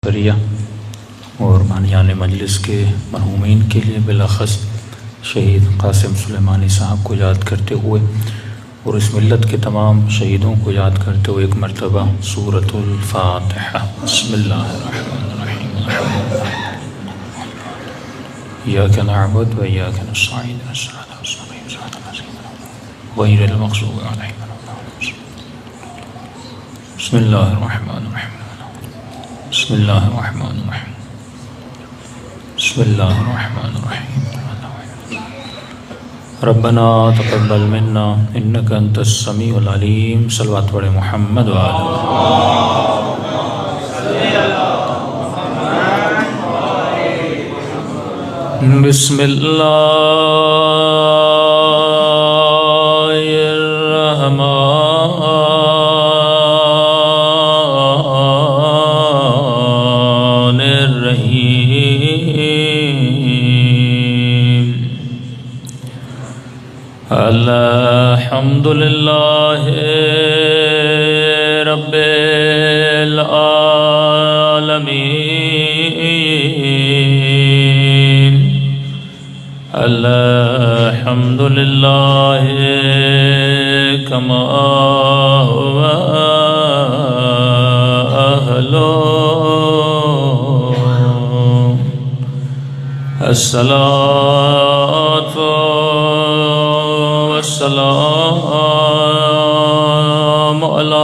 اور بانیان مجلس کے مرحومین کے لیے بالاخص شہید قاسم سلیمانی صاحب کو یاد کرتے ہوئے اور اس ملت کے تمام شہیدوں کو یاد کرتے ہوئے ایک مرتبہ سورۃ الفاتحہ۔ بسم اللہ الرحمن الرحیم۔ ایاک نعبد و ایاک نستعین صراط المستقیم صراط الذین انعمت غیر المغضوب علیہم ولا الضالین۔ بسم اللہ الرحمن الرحیم۔ بسم اللہ الرحمن الرحیم۔ بسم اللہ الرحمن الرحیم۔ ربنا تقبل منا انک انت السمیع العلیم۔ صلوات پڑھیں محمد و آلہ بسم اللہ الرحمن الرحیم۔ الحمد للہ رب العالمین۔ الحمد للہ کما هو اہلہ۔ الصلاۃ والسلام علی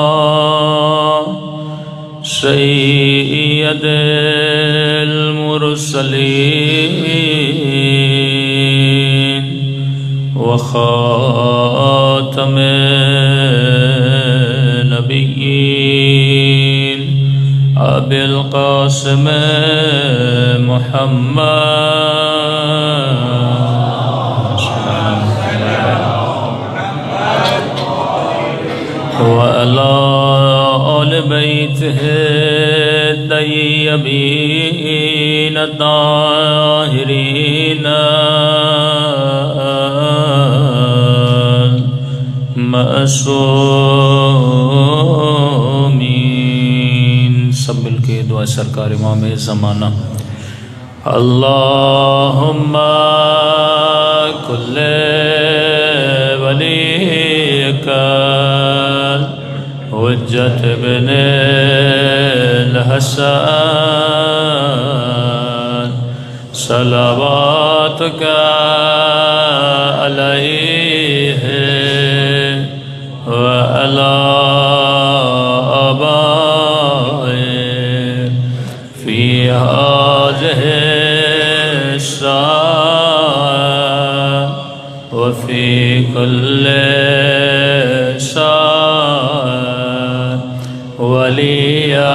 سید المرسلین وخاتم النبیین ابی القاسم محمد وعلى آل بیتہ الطیبین الطاہرین معصومین۔ سب مل کے دعا سرکار امام زمانہ۔ اللہم کل ولیک حجت بن الحسن صلواتک علیہ وعلی آبائہ فی ہذہ الساعة وفی کل ساعة ولیاً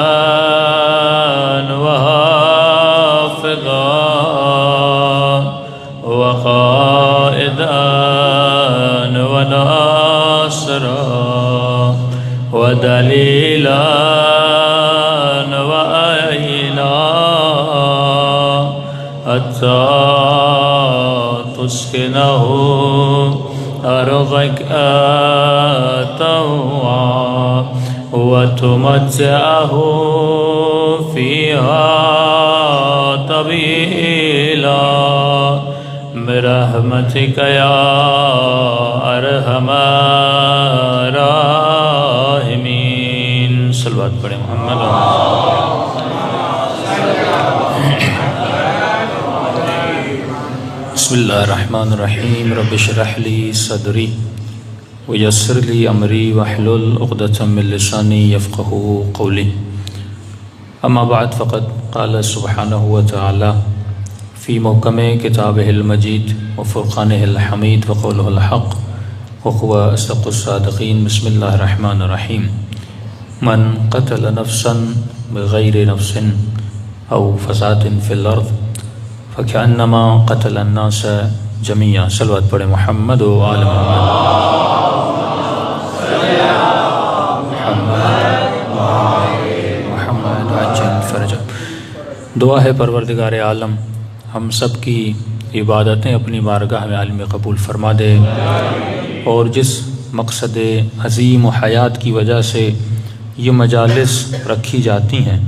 وحافظاً وقائداً وناصراً ودلیلاً وعینا حتی تسکنہ أرضك طوعا وتمتعه فيها طويلا برحمتك يا أرحم الراحمين۔ صلوات پڑھیں محمد۔ بسم اللہ الرحمن الرحیم۔ رب اشرح لی صدری ویسر لی امری واحلل عقدۃ من لسانی یفقہوا قولی۔ اما بعد فقد قال سبحانہ وتعالی فی محکم کتابہ المجید وفرقانہ الحمید وقولہ الحق وهو اصدق الصادقین۔ بسم اللہ الرحمن الرحیم۔ من قتل نفسا بغیر نفس او فساد فی الارض فکأنما قتل الناس جميعا۔ صلوات پڑھیں محمد و آل محمد عجل فرجہ۔ دعا ہے پروردگار عالم ہم سب کی عبادتیں اپنی بارگاہ میں عالم قبول فرما دے، اور جس مقصد عظیم و حیات کی وجہ سے یہ مجالس رکھی جاتی ہیں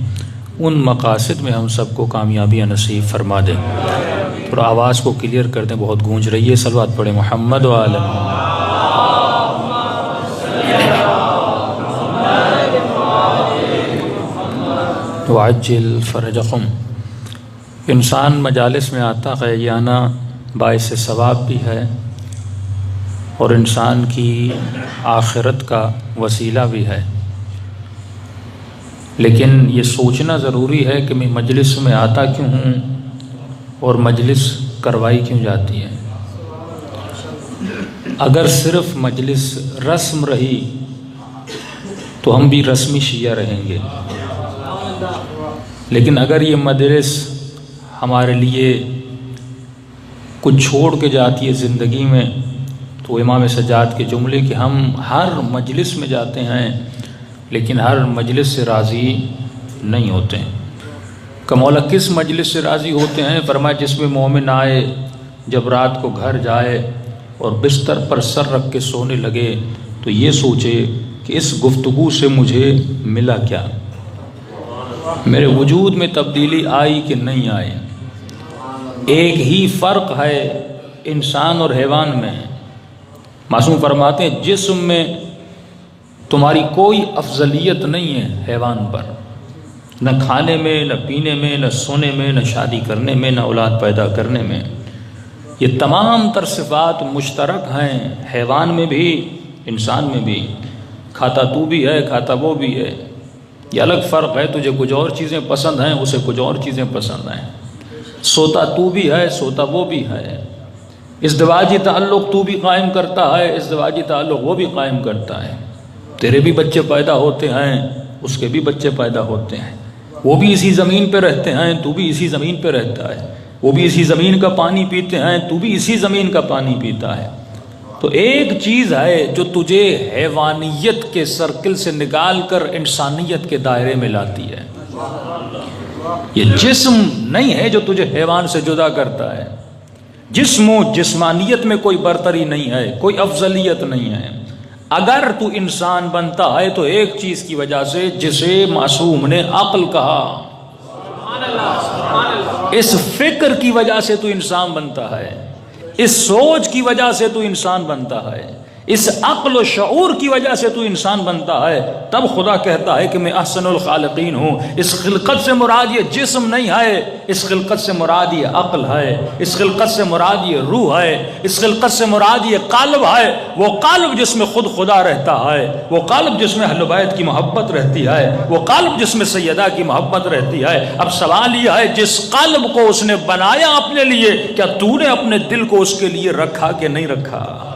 ان مقاصد میں ہم سب کو کامیابیاں نصیب فرما دے۔ تھوڑا آواز کو کلیئر کر دیں، بہت گونج رہی ہے۔ صلوات پڑھیں محمد و آل محمد۔ وعجل فرجکم۔ انسان مجالس میں آتا ہے، یہ آنا باعث ثواب بھی ہے اور انسان کی آخرت کا وسیلہ بھی ہے، لیکن یہ سوچنا ضروری ہے کہ میں مجلس میں آتا کیوں ہوں اور مجلس کروائی کیوں جاتی ہے۔ اگر صرف مجلس رسم رہی تو ہم بھی رسمی شیعہ رہیں گے، لیکن اگر یہ مجلس ہمارے لیے کچھ چھوڑ کے جاتی ہے زندگی میں، تو امام سجاد کے جملے کہ ہم ہر مجلس میں جاتے ہیں لیکن ہر مجلس سے راضی نہیں ہوتے ہیں۔ کہ مولا کس مجلس سے راضی ہوتے ہیں؟ فرمایا جس میں مومن آئے، جب رات کو گھر جائے اور بستر پر سر رکھ کے سونے لگے تو یہ سوچے کہ اس گفتگو سے مجھے ملا کیا، میرے وجود میں تبدیلی آئی کہ نہیں آئی۔ ایک ہی فرق ہے انسان اور حیوان میں۔ معصوم فرماتے ہیں جسم میں تمہاری کوئی افضلیت نہیں ہے حیوان پر، نہ کھانے میں، نہ پینے میں، نہ سونے میں، نہ شادی کرنے میں، نہ اولاد پیدا کرنے میں۔ یہ تمام تر صفات مشترک ہیں، حیوان میں بھی انسان میں بھی۔ کھاتا تو بھی ہے، کھاتا وہ بھی ہے، یہ الگ فرق ہے۔ تجھے کچھ اور چیزیں پسند ہیں، اسے کچھ اور چیزیں پسند ہیں۔ سوتا تو بھی ہے، سوتا وہ بھی ہے۔ ازدواجی تعلق تو بھی قائم کرتا ہے، ازدواجی تعلق وہ بھی قائم کرتا ہے۔ تیرے بھی بچے پیدا ہوتے ہیں، اس کے بھی بچے پیدا ہوتے ہیں، وہ بھی اسی زمین پہ رہتے ہیں، تو بھی اسی زمین پہ رہتا ہے، وہ بھی اسی زمین کا پانی پیتے ہیں، تو بھی اسی زمین کا پانی پیتا ہے۔ تو ایک چیز ہے جو تجھے حیوانیت کے سرکل سے نکال کر انسانیت کے دائرے میں لاتی ہے۔ یہ جسم نہیں ہے جو تجھے حیوان سے جدا کرتا ہے۔ جسم و جسمانیت میں کوئی برتری نہیں ہے، کوئی افضلیت نہیں ہے۔ اگر تو انسان بنتا ہے تو ایک چیز کی وجہ سے جسے معصوم نے عقل کہا، اس فکر کی وجہ سے تو انسان بنتا ہے، اس سوچ کی وجہ سے تو انسان بنتا ہے، اس عقل و شعور کی وجہ سے تو انسان بنتا ہے۔ تب خدا کہتا ہے کہ میں احسن الخالقین ہوں۔ اس خلقت سے مراد یہ جسم نہیں ہے، اس خلقت سے مراد یہ عقل ہے، اس خلقت سے مراد یہ روح ہے، اس خلقت سے مراد یہ قلب ہے۔ وہ قلب جس میں خود خدا رہتا ہے، وہ قلب جس میں اہل بیت کی محبت رہتی ہے، وہ قلب جس میں سیدہ کی محبت رہتی ہے۔ اب سوال یہ ہے جس قلب کو اس نے بنایا اپنے لیے، کیا تو نے اپنے دل کو اس کے لیے رکھا کہ نہیں رکھا؟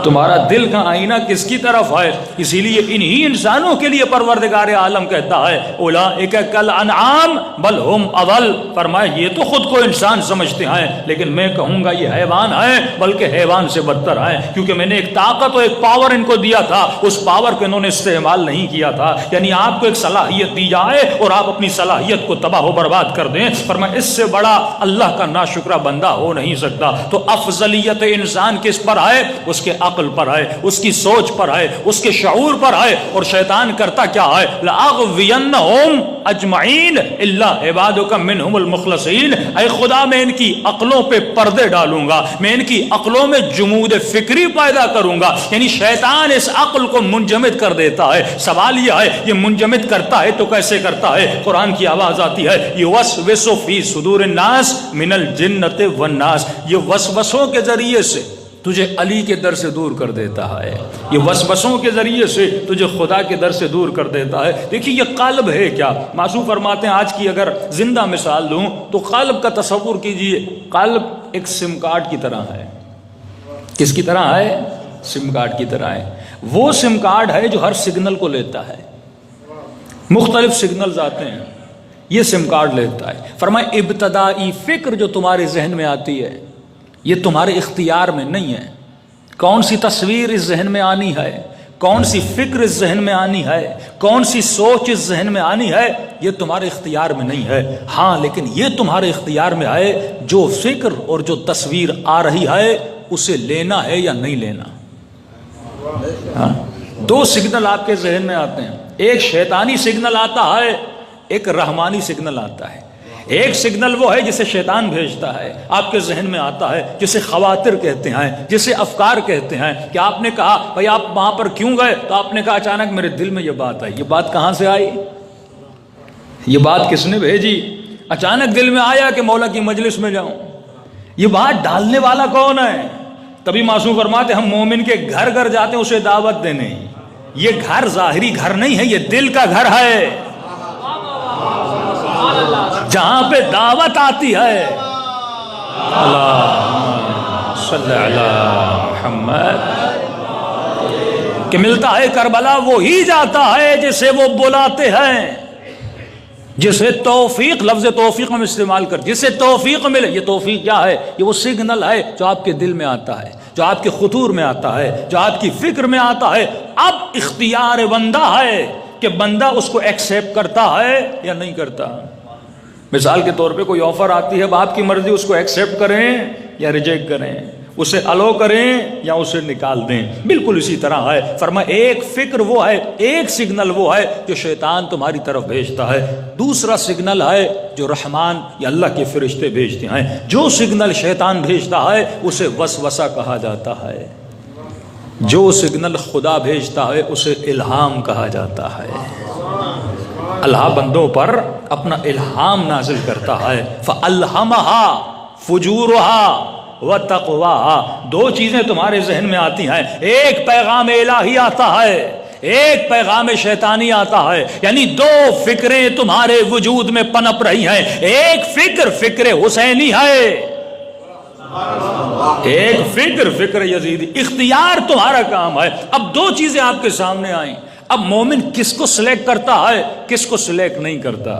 تمہارا دل کا آئینہ کس کی طرف ہے؟ اسی لیے انہی انسانوں کے لیے پروردگار عالم کہتا ہے اولئک کالانعام بل ہم اضل۔ فرمایا یہ تو خود کو انسان سمجھتے ہیں، لیکن میں کہوں گا یہ حیوان ہے، بلکہ حیوان سے بدتر ہے، کیونکہ میں نے ایک طاقت اور ایک پاور ان کو دیا تھا، اس پاور کو انہوں نے استعمال نہیں کیا تھا۔ یعنی آپ کو ایک صلاحیت دی جائے اور آپ اپنی صلاحیت کو تباہ و برباد کر دیں، فرمایا اس سے بڑا اللہ کا ناشکرہ بندہ ہو نہیں سکتا۔ تو افضلیت انسان کس پر ہے؟ اس کے عقل پر ہے، اس کی سوچ پر ہے، اس کے شعور پر ہے۔ اور شیطان کرتا کیا ہے؟ لَأَغْوِيَنَّهُمْ اجمعین الا عبادک منہم المخلصین۔ اے خدا میں ان کی عقلوں پہ پردے ڈالوں گا، میں ان کی عقلوں میں جمود فکری پیدا کروں گا۔ یعنی شیطان اس عقل کو منجمد کر دیتا ہے۔ سوال یہ ہے یہ منجمد کرتا ہے تو کیسے کرتا ہے؟ قرآن کی آواز آتی ہے یوسوس فی صدور الناس من الجنۃ والناس۔ یہ وسوسوں کے ذریعے سے تجھے علی کے در سے دور کر دیتا ہے، یہ وسوسوں کے ذریعے سے تجھے خدا کے در سے دور کر دیتا ہے۔ دیکھیے یہ قلب ہے کیا؟ معصوم فرماتے ہیں آج کی اگر زندہ مثال دوں تو قلب کا تصور کیجئے، قلب ایک سم کارڈ کی طرح ہے۔ کس کی طرح ہے؟ سم کارڈ کی طرح ہے۔ وہ سم کارڈ ہے جو ہر سگنل کو لیتا ہے، مختلف سگنلز آتے ہیں، یہ سم کارڈ لیتا ہے۔ فرمائے ابتدائی فکر جو تمہارے ذہن میں آتی ہے یہ تمہارے اختیار میں نہیں ہے۔ کون سی تصویر اس ذہن میں آنی ہے، کون سی فکر اس ذہن میں آنی ہے، کون سی سوچ اس ذہن میں آنی ہے، یہ تمہارے اختیار میں نہیں ہے۔ ہاں لیکن یہ تمہارے اختیار میں ہے جو فکر اور جو تصویر آ رہی ہے اسے لینا ہے یا نہیں لینا۔ ہاں دو سگنل آپ کے ذہن میں آتے ہیں، ایک شیطانی سگنل آتا ہے ایک رحمانی سگنل آتا ہے، ایک سگنل وہ ہے جسے شیطان بھیجتا ہے، آپ کے ذہن میں آتا ہے، جسے خواطر کہتے ہیں، جسے افکار کہتے ہیں، کہ آپ نے کہا بھائی آپ وہاں پر کیوں گئے، تو آپ نے کہا اچانک میرے دل میں یہ بات آئی۔ یہ بات کہاں سے آئی؟ یہ بات کس نے بھیجی؟ اچانک دل میں آیا کہ مولا کی مجلس میں جاؤں۔ یہ بات ڈالنے والا کون ہے؟ تبھی معصوم فرماتے ہم مومن کے گھر گھر جاتے ہیں اسے دعوت دینے۔ یہ گھر ظاہری گھر نہیں ہے، یہ دل کا گھر ہے، جہاں پہ دعوت آتی ہے۔ اللہم صلی علی محمد، کہ ملتا ہے کربلا وہی جاتا ہے جسے وہ بلاتے ہیں، جسے توفیق، لفظ توفیق ہم استعمال کر، جسے توفیق ملے۔ یہ توفیق کیا ہے؟ یہ وہ سگنل ہے جو آپ کے دل میں آتا ہے، جو آپ کے خطور میں آتا ہے، جو آپ کی فکر میں آتا ہے۔ اب اختیار بندہ ہے کہ بندہ اس کو ایکسیپٹ کرتا ہے یا نہیں کرتا۔ مثال کے طور پہ کوئی آفر آتی ہے، اب آپ کی مرضی اس کو ایکسیپٹ کریں یا ریجیکٹ کریں، اسے الو کریں یا اسے نکال دیں۔ بالکل اسی طرح ہے، فرمایا ایک فکر وہ ہے، ایک سگنل وہ ہے جو شیطان تمہاری طرف بھیجتا ہے، دوسرا سگنل ہے جو رحمان یا اللہ کے فرشتے بھیجتے ہیں۔ جو سگنل شیطان بھیجتا ہے اسے وسوسہ کہا جاتا ہے، جو سگنل خدا بھیجتا ہے اسے الہام کہا جاتا ہے۔ اللہ بندوں پر اپنا الہام نازل کرتا ہے۔ فَأَلْهَمَهَا فُجُورُهَا وَتَقْوَاهَا، دو چیزیں تمہارے ذہن میں آتی ہیں، ایک پیغام الہی آتا ہے، ایک پیغام شیطانی آتا ہے، یعنی دو فکریں تمہارے وجود میں پنپ رہی ہیں۔ ایک فکر حسینی ہے، ایک فکر یزیدی۔ اختیار تمہارا کام ہے۔ اب دو چیزیں آپ کے سامنے آئیں، اب مومن کس کو سلیکٹ کرتا ہے، کس کو سلیکٹ نہیں کرتا۔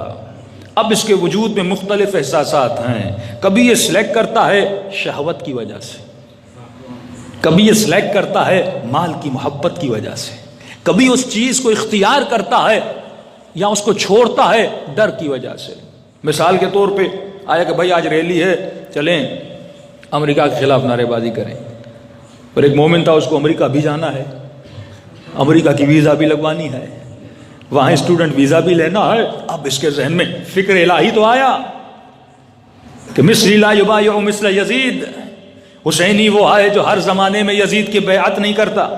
اب اس کے وجود میں مختلف احساسات ہیں، کبھی یہ سلیکٹ کرتا ہے شہوت کی وجہ سے، کبھی یہ سلیکٹ کرتا ہے مال کی محبت کی وجہ سے، کبھی اس چیز کو اختیار کرتا ہے یا اس کو چھوڑتا ہے ڈر کی وجہ سے۔ مثال کے طور پہ آیا کہ بھائی آج ریلی ہے، چلیں امریکہ کے خلاف نعرے بازی کریں، اور ایک مومن تھا، اس کو امریکہ بھی جانا ہے، امریکہ کی ویزا بھی لگوانی ہے، وہاں اسٹوڈنٹ ویزا بھی لینا ہے۔ اب اس کے ذہن میں فکر الہی تو آیا کہ مثلی لا یبایع مثل یزید، حسینی وہ ہے جو ہر زمانے میں یزید کی بیعت نہیں کرتا،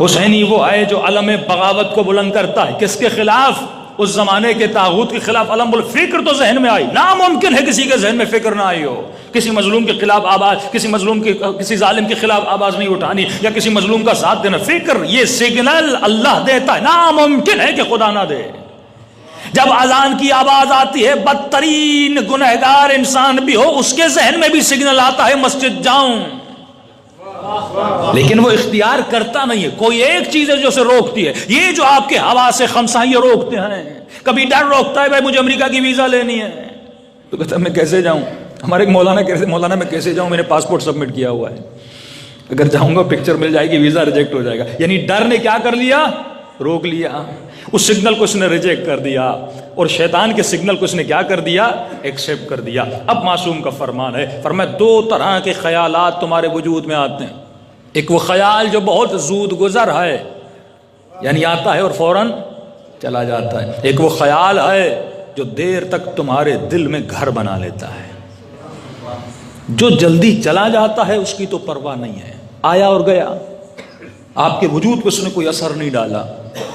حسینی وہ ہے جو علم بغاوت کو بلند کرتا ہے۔ کس کے خلاف؟ اس زمانے کے طاغوت کے خلاف علم فکر تو ذہن میں آئی۔ ناممکن ہے کسی کے ذہن میں فکر نہ آئی ہو، کسی مظلوم کے خلاف آواز، کسی ظالم کے خلاف آواز نہیں اٹھانی یا کسی مظلوم کا ساتھ دینا۔ فکر، یہ سگنل اللہ دیتا ہے، ناممکن ہے کہ خدا نہ دے۔ جب اذان کی آواز آتی ہے، بدترین گنہگار انسان بھی ہو اس کے ذہن میں بھی سگنل آتا ہے مسجد جاؤں، لیکن وہ اختیار کرتا نہیں ہے۔ کوئی ایک چیز ہے جو اسے روکتی ہے، یہ جو آپ کے حواس خمسہ یہ روکتے ہیں۔ کبھی ڈر روکتا ہے، بھائی مجھے امریکہ کی ویزا لینی ہے، تو کہتا ہے میں کیسے جاؤں؟ ہمارے ایک مولانا میں کیسے جاؤں، میں نے پاسپورٹ سبمٹ کیا ہوا ہے، اگر جاؤں گا پکچر مل جائے گی، ویزا ریجیکٹ ہو جائے گا۔ یعنی ڈر نے کیا کر لیا؟ روک لیا، اس سگنل کو اس نے ریجیکٹ کر دیا، اور شیطان کے سگنل کو اس نے کیا کر دیا؟ ایکسیپٹ کر دیا۔ اب معصوم کا فرمان ہے، فرمایا دو طرح کے خیالات تمہارے وجود میں آتے ہیں، ایک وہ خیال جو بہت زود گزر ہے، یعنی آتا ہے اور فوراً چلا جاتا ہے، ایک وہ خیال ہے جو دیر تک تمہارے دل میں گھر بنا لیتا ہے، جو جلدی چلا جاتا ہے اس کی تو پرواہ نہیں ہے، آیا اور گیا، آپ کے وجود پہ اس نے کوئی اثر نہیں ڈالا۔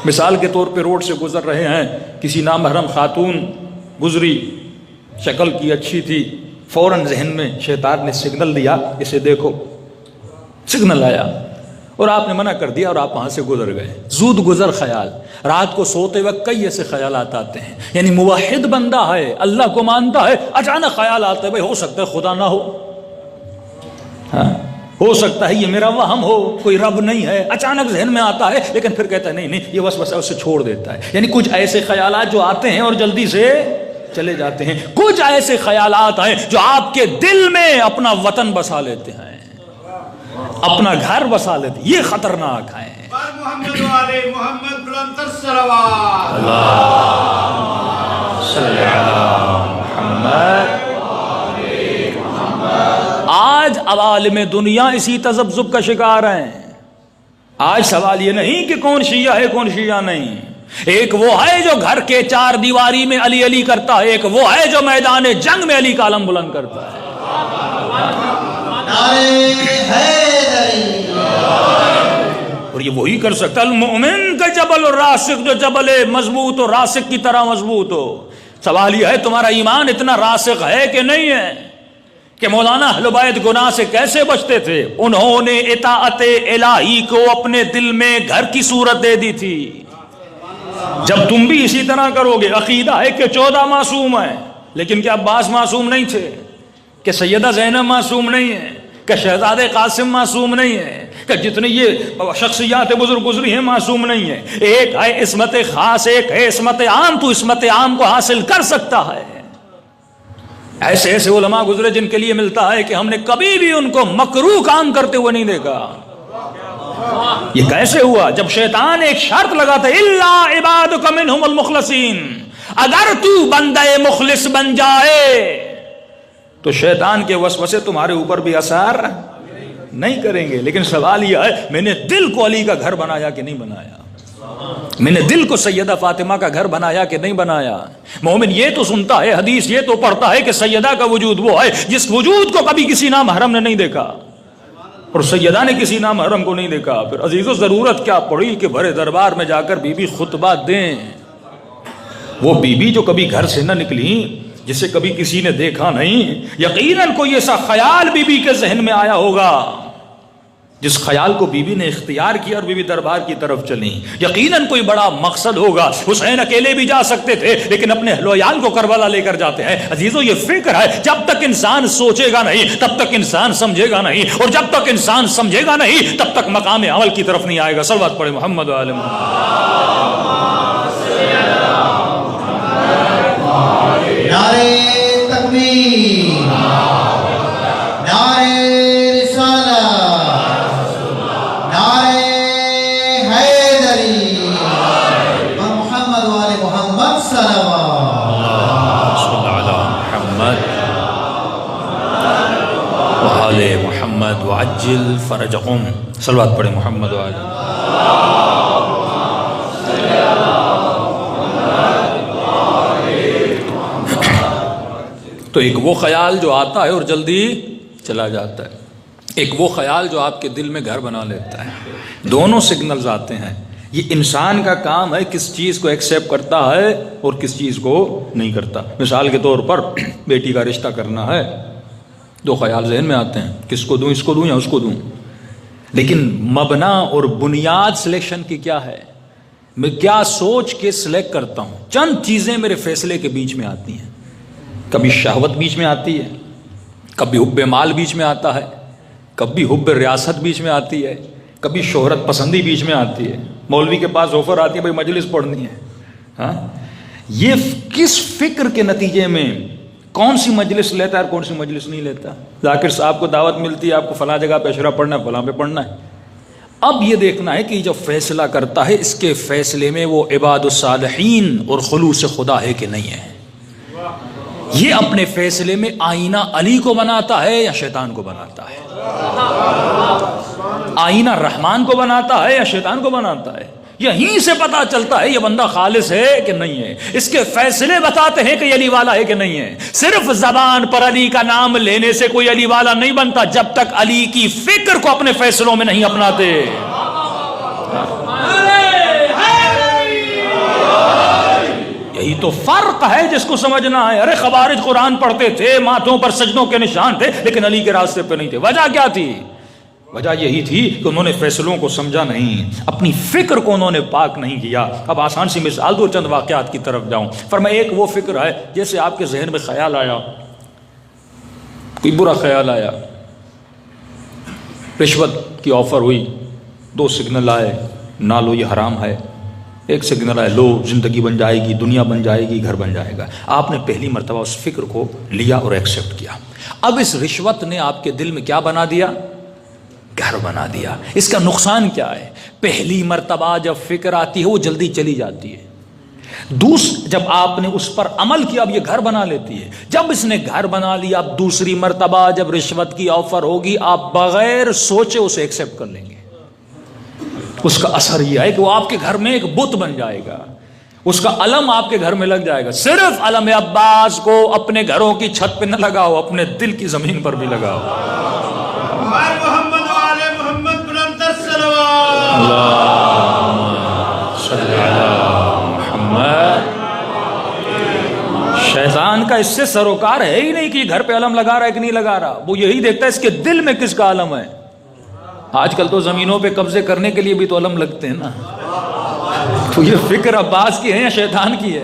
مثال کے طور پہ روڈ سے گزر رہے ہیں، کسی نامحرم خاتون گزری، شکل کی اچھی تھی، فوراً ذہن میں شیطان نے سگنل دیا اسے دیکھو، سگنل آیا اور آپ نے منع کر دیا اور آپ وہاں سے گزر گئے۔ زود گزر خیال۔ رات کو سوتے وقت کئی ایسے خیالات آتے ہیں، یعنی موحد بندہ ہے، اللہ کو مانتا ہے، اچانک خیال آتا ہے بھائی ہو سکتا ہے خدا نہ ہو، ہاں ہو سکتا ہے یہ میرا وہم ہو، کوئی رب نہیں ہے، اچانک ذہن میں آتا ہے، لیکن پھر کہتا ہے نہیں یہ وسوسہ اسے چھوڑ دیتا ہے۔ یعنی کچھ ایسے خیالات جو آتے ہیں اور جلدی سے چلے جاتے ہیں، کچھ ایسے خیالات ہیں جو آپ کے دل میں اپنا وطن بسا لیتے ہیں، اپنا گھر بسا لیتے ہیں، یہ خطرناک ہے۔ محمد علیہ محمد بلند صلوات، اللہم صلی علی محمد۔ آج عوالم دنیا اسی تذبذب کا شکار ہیں۔ آج سوال یہ نہیں کہ کون شیعہ ہے کون شیعہ نہیں، ایک وہ ہے جو گھر کے چار دیواری میں علی علی کرتا ہے، ایک وہ ہے جو میدان جنگ میں علی کا علم بلند کرتا ہے۔ اور یہ وہی کر سکتا ہے المؤمن کا جبل اور راسخ، جو جبل مضبوط اور راسخ کی طرح مضبوط ہو۔ سوال یہ ہے تمہارا ایمان اتنا راسخ ہے کہ نہیں ہے؟ کہ مولانا اہل بیت گناہ سے کیسے بچتے تھے؟ انہوں نے اطاعت الہی کو اپنے دل میں گھر کی صورت دے دی تھی۔ جب تم بھی اسی طرح کرو گے، عقیدہ ہے کہ 14 معصوم ہیں، لیکن کیا عباس معصوم نہیں تھے؟ کہ سیدہ زینب معصوم نہیں ہے؟ کہ شہزادے قاسم معصوم نہیں ہے؟ کہ جتنے یہ شخصیات بزرگ گزری ہیں معصوم نہیں ہیں؟ ایک ہے عصمت خاص، ایک ہے عصمت عام، تو عصمت عام کو حاصل کر سکتا ہے۔ ایسے ایسے علماء گزرے جن کے لیے ملتا ہے کہ ہم نے کبھی بھی ان کو مکروہ کام کرتے ہوئے نہیں دیکھا۔ یہ کیسے ہوا؟ جب شیطان ایک شرط لگاتا ہے الا عبادک منہم المخلصین، اگر تو بندہ مخلص بن جائے تو شیطان کے وسوسے تمہارے اوپر بھی اثر نہیں کریں گے۔ لیکن سوال یہ ہے میں نے دل کو علی کا گھر بنایا کہ نہیں بنایا؟ میں نے دل کو سیدہ فاطمہ کا گھر بنایا کہ نہیں بنایا؟ مومن یہ تو سنتا ہے، حدیث یہ تو پڑھتا ہے کہ سیدہ کا وجود وہ ہے جس وجود کو کبھی کسی نامحرم نے نہیں دیکھا، اور سیدہ نے کسی نامحرم کو نہیں دیکھا۔ پھر عزیزو ضرورت کیا پڑی کہ بڑے دربار میں جا کر بی بی خطبہ دیں؟ وہ بی بی جو کبھی گھر سے نہ نکلی، جسے کبھی کسی نے دیکھا نہیں، یقیناً کوئی ایسا خیال بی بی کے ذہن میں آیا ہوگا جس خیال کو بی بی نے اختیار کیا اور بی بی دربار کی طرف چلی۔ یقیناً کوئی بڑا مقصد ہوگا۔ حسین اکیلے بھی جا سکتے تھے لیکن اپنے اہل و عیال کو کربلا لے کر جاتے ہیں۔ عزیزو یہ فکر ہے، جب تک انسان سوچے گا نہیں تب تک انسان سمجھے گا نہیں، اور جب تک انسان سمجھے گا نہیں تب تک مقام عمل کی طرف نہیں آئے گا۔ صلوات پڑھے محمد و آل محمد۔ نعرہ تکبیر، نعرہ رسالت، نعرہ حیدری، محمد و آل محمد صلوات۔ صلی علی محمد و آل محمد وعجل فرجہم۔ صلوات پڑھے محمد و آل محمد۔ تو ایک وہ خیال جو آتا ہے اور جلدی چلا جاتا ہے، ایک وہ خیال جو آپ کے دل میں گھر بنا لیتا ہے۔ دونوں سگنلز آتے ہیں۔ یہ انسان کا کام ہے کس چیز کو ایکسیپٹ کرتا ہے اور کس چیز کو نہیں کرتا۔ مثال کے طور پر بیٹی کا رشتہ کرنا ہے، دو خیال ذہن میں آتے ہیں، کس کو دوں، اس کو دوں یا اس کو دوں۔ لیکن مبنا اور بنیاد سلیکشن کی کیا ہے؟ میں کیا سوچ کے سلیکٹ کرتا ہوں؟ چند چیزیں میرے فیصلے کے بیچ میں آتی ہیں۔ کبھی شہوت بیچ میں آتی ہے، کبھی حب مال بیچ میں آتا ہے، کبھی حب ریاست بیچ میں آتی ہے، کبھی شہرت پسندی بیچ میں آتی ہے۔ مولوی کے پاس آفر آتی ہے بھائی مجلس پڑھنی ہے، ہاں، یہ کس فکر کے نتیجے میں کون سی مجلس لیتا ہے اور کون سی مجلس نہیں لیتا؟ ذاکر صاحب کو دعوت ملتی ہے آپ کو فلاں جگہ پہ اشرا پڑھنا ہے، فلاں پہ پڑھنا ہے۔ اب یہ دیکھنا ہے کہ جب فیصلہ کرتا ہے اس کے فیصلے میں وہ عباد الصالحین اور خلوص خدا ہے کہ نہیں ہے۔ یہ اپنے فیصلے میں آئینہ علی کو بناتا ہے یا شیطان کو بناتا ہے؟ آئینہ رحمان کو بناتا ہے یا شیطان کو بناتا ہے؟ یہیں سے پتا چلتا ہے یہ بندہ خالص ہے کہ نہیں ہے۔ اس کے فیصلے بتاتے ہیں کہ یہ علی والا ہے کہ نہیں ہے۔ صرف زبان پر علی کا نام لینے سے کوئی علی والا نہیں بنتا جب تک علی کی فکر کو اپنے فیصلوں میں نہیں اپناتے۔ یہی تو فرق ہے جس کو سمجھنا ہے۔ ارے خوارج قرآن پڑھتے تھے، ماتھوں پر سجدوں کے نشان تھے، لیکن علی کے راستے پہ نہیں تھے۔ وجہ کیا تھی؟ وجہ یہی تھی کہ انہوں نے فیصلوں کو سمجھا نہیں، اپنی فکر کو انہوں نے پاک نہیں کیا۔ اب آسان سی مثال دو، چند واقعات کی طرف جاؤں۔ فرمایا ایک وہ فکر ہے جیسے آپ کے ذہن میں خیال آیا، کوئی برا خیال آیا، رشوت کی آفر ہوئی، دو سگنل آئے، نہ لو یہ حرام ہے، ایک سگنل ہے لو زندگی بن جائے گی، دنیا بن جائے گی، گھر بن جائے گا۔ آپ نے پہلی مرتبہ اس فکر کو لیا اور ایکسیپٹ کیا۔ اب اس رشوت نے آپ کے دل میں کیا بنا دیا؟ گھر بنا دیا۔ اس کا نقصان کیا ہے؟ پہلی مرتبہ جب فکر آتی ہے وہ جلدی چلی جاتی ہے، جب آپ نے اس پر عمل کیا اب یہ گھر بنا لیتی ہے۔ جب اس نے گھر بنا لیا اب دوسری مرتبہ جب رشوت کی آفر ہوگی آپ بغیر سوچے اسے ایکسیپٹ کر لیں گے۔ اس کا اثر یہ ہے کہ وہ آپ کے گھر میں ایک بت بن جائے گا۔ اس کا علم آپ کے گھر میں لگ جائے گا. صرف علم عباس کو اپنے گھروں کی چھت پہ نہ لگاؤ، اپنے دل کی زمین پر بھی لگاؤ. محمد والے محمد بلند تر صلوات. اللہم صلی علی محمد. شیطان کا اس سے سروکار ہے ہی نہیں کہ گھر پہ علم لگا رہا ہے کہ نہیں لگا رہا. وہ یہی دیکھتا ہے اس کے دل میں کس کا علم ہے. آج کل تو زمینوں پہ قبضے کرنے کے لیے بھی تو علم لگتے ہیں نا. تو یہ فکر عباس کی ہے یا شیطان کی ہے؟